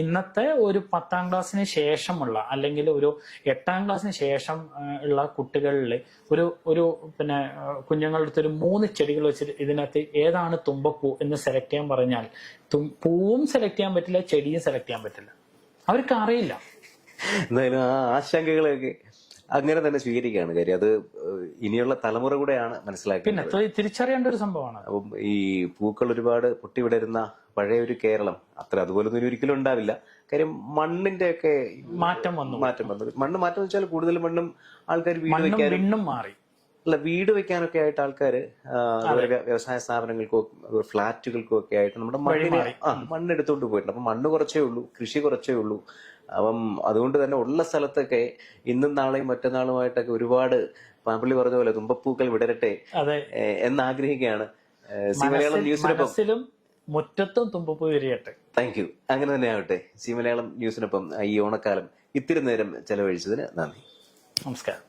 ഇന്നത്തെ ഒരു 10ാം ക്ലാസ്സിന് ശേഷമുള്ള അല്ലെങ്കിൽ ഒരു 8ാം ക്ലാസ്സിന് ശേഷം ഉള്ള കുട്ടികളിൽ ഒരു പിന്നെ കുഞ്ഞുങ്ങളുടെ അടുത്ത് ഒരു 3 ചെടികൾ വെച്ചിട്ട് ഇതിനകത്ത് ഏതാണ് തുമ്പപ്പൂ എന്ന് സെലക്ട് ചെയ്യാൻ പറഞ്ഞാൽ പൂവും സെലക്ട് ചെയ്യാൻ പറ്റില്ല, ചെടിയും സെലക്ട് ചെയ്യാൻ പറ്റില്ല. അവർക്ക് അറിയില്ല. എന്തായാലും ആ ആശങ്കകളൊക്കെ അങ്ങനെ തന്നെ സ്വീകരിക്കുകയാണ് കാര്യം. അത് ഇനിയുള്ള തലമുറ കൂടെയാണ് മനസ്സിലാക്കുന്നത്, പിന്നെ തിരിച്ചറിയേണ്ട ഒരു സംഭവമാണ്. അപ്പം ഈ പൂക്കൾ ഒരുപാട് പൊട്ടിവിടരുന്ന പഴയ ഒരു കേരളം അതുപോലൊന്നും ഒരിക്കലും ഉണ്ടാവില്ല. കാര്യം മണ്ണിന്റെ ഒക്കെ മാറ്റം വന്നു. മണ്ണ് മാറ്റം വെച്ചാൽ കൂടുതൽ മണ്ണും ആൾക്കാർ വീട് വെക്കാനും മാറി. അല്ല, വീട് വെക്കാനൊക്കെ ആയിട്ട് ആൾക്കാർ അതുപോലെ വ്യവസായ സ്ഥാപനങ്ങൾക്കോ ഫ്ളാറ്റുകൾക്കോ ഒക്കെ ആയിട്ട് നമ്മുടെ മണ്ണെടുത്തോണ്ട് പോയിട്ടുണ്ട്. അപ്പൊ മണ്ണ് കുറച്ചേ ഉള്ളൂ, കൃഷി കുറച്ചേ ഉള്ളൂ. അപ്പം അതുകൊണ്ട് തന്നെ ഉള്ള സ്ഥലത്തൊക്കെ ഇന്നും നാളെയും മറ്റന്നാളുമായിട്ടൊക്കെ ഒരുപാട് പാമ്പള്ളി പറഞ്ഞ പോലെ തുമ്പപ്പൂക്കൾ വിടരട്ടെ എന്നാഗ്രഹിക്കുകയാണ്. സി മലയാളം ന്യൂസിനൊപ്പം മുറ്റത്തും തുമ്പപ്പൂ വിരിയട്ടെ. Thank you. അങ്ങനെ തന്നെ ആവട്ടെ. സി മലയാളം ന്യൂസിനൊപ്പം ഈ ഓണക്കാലം ഇത്തിരി നേരം ചെലവഴിച്ചതിന് നന്ദി. നമസ്കാരം.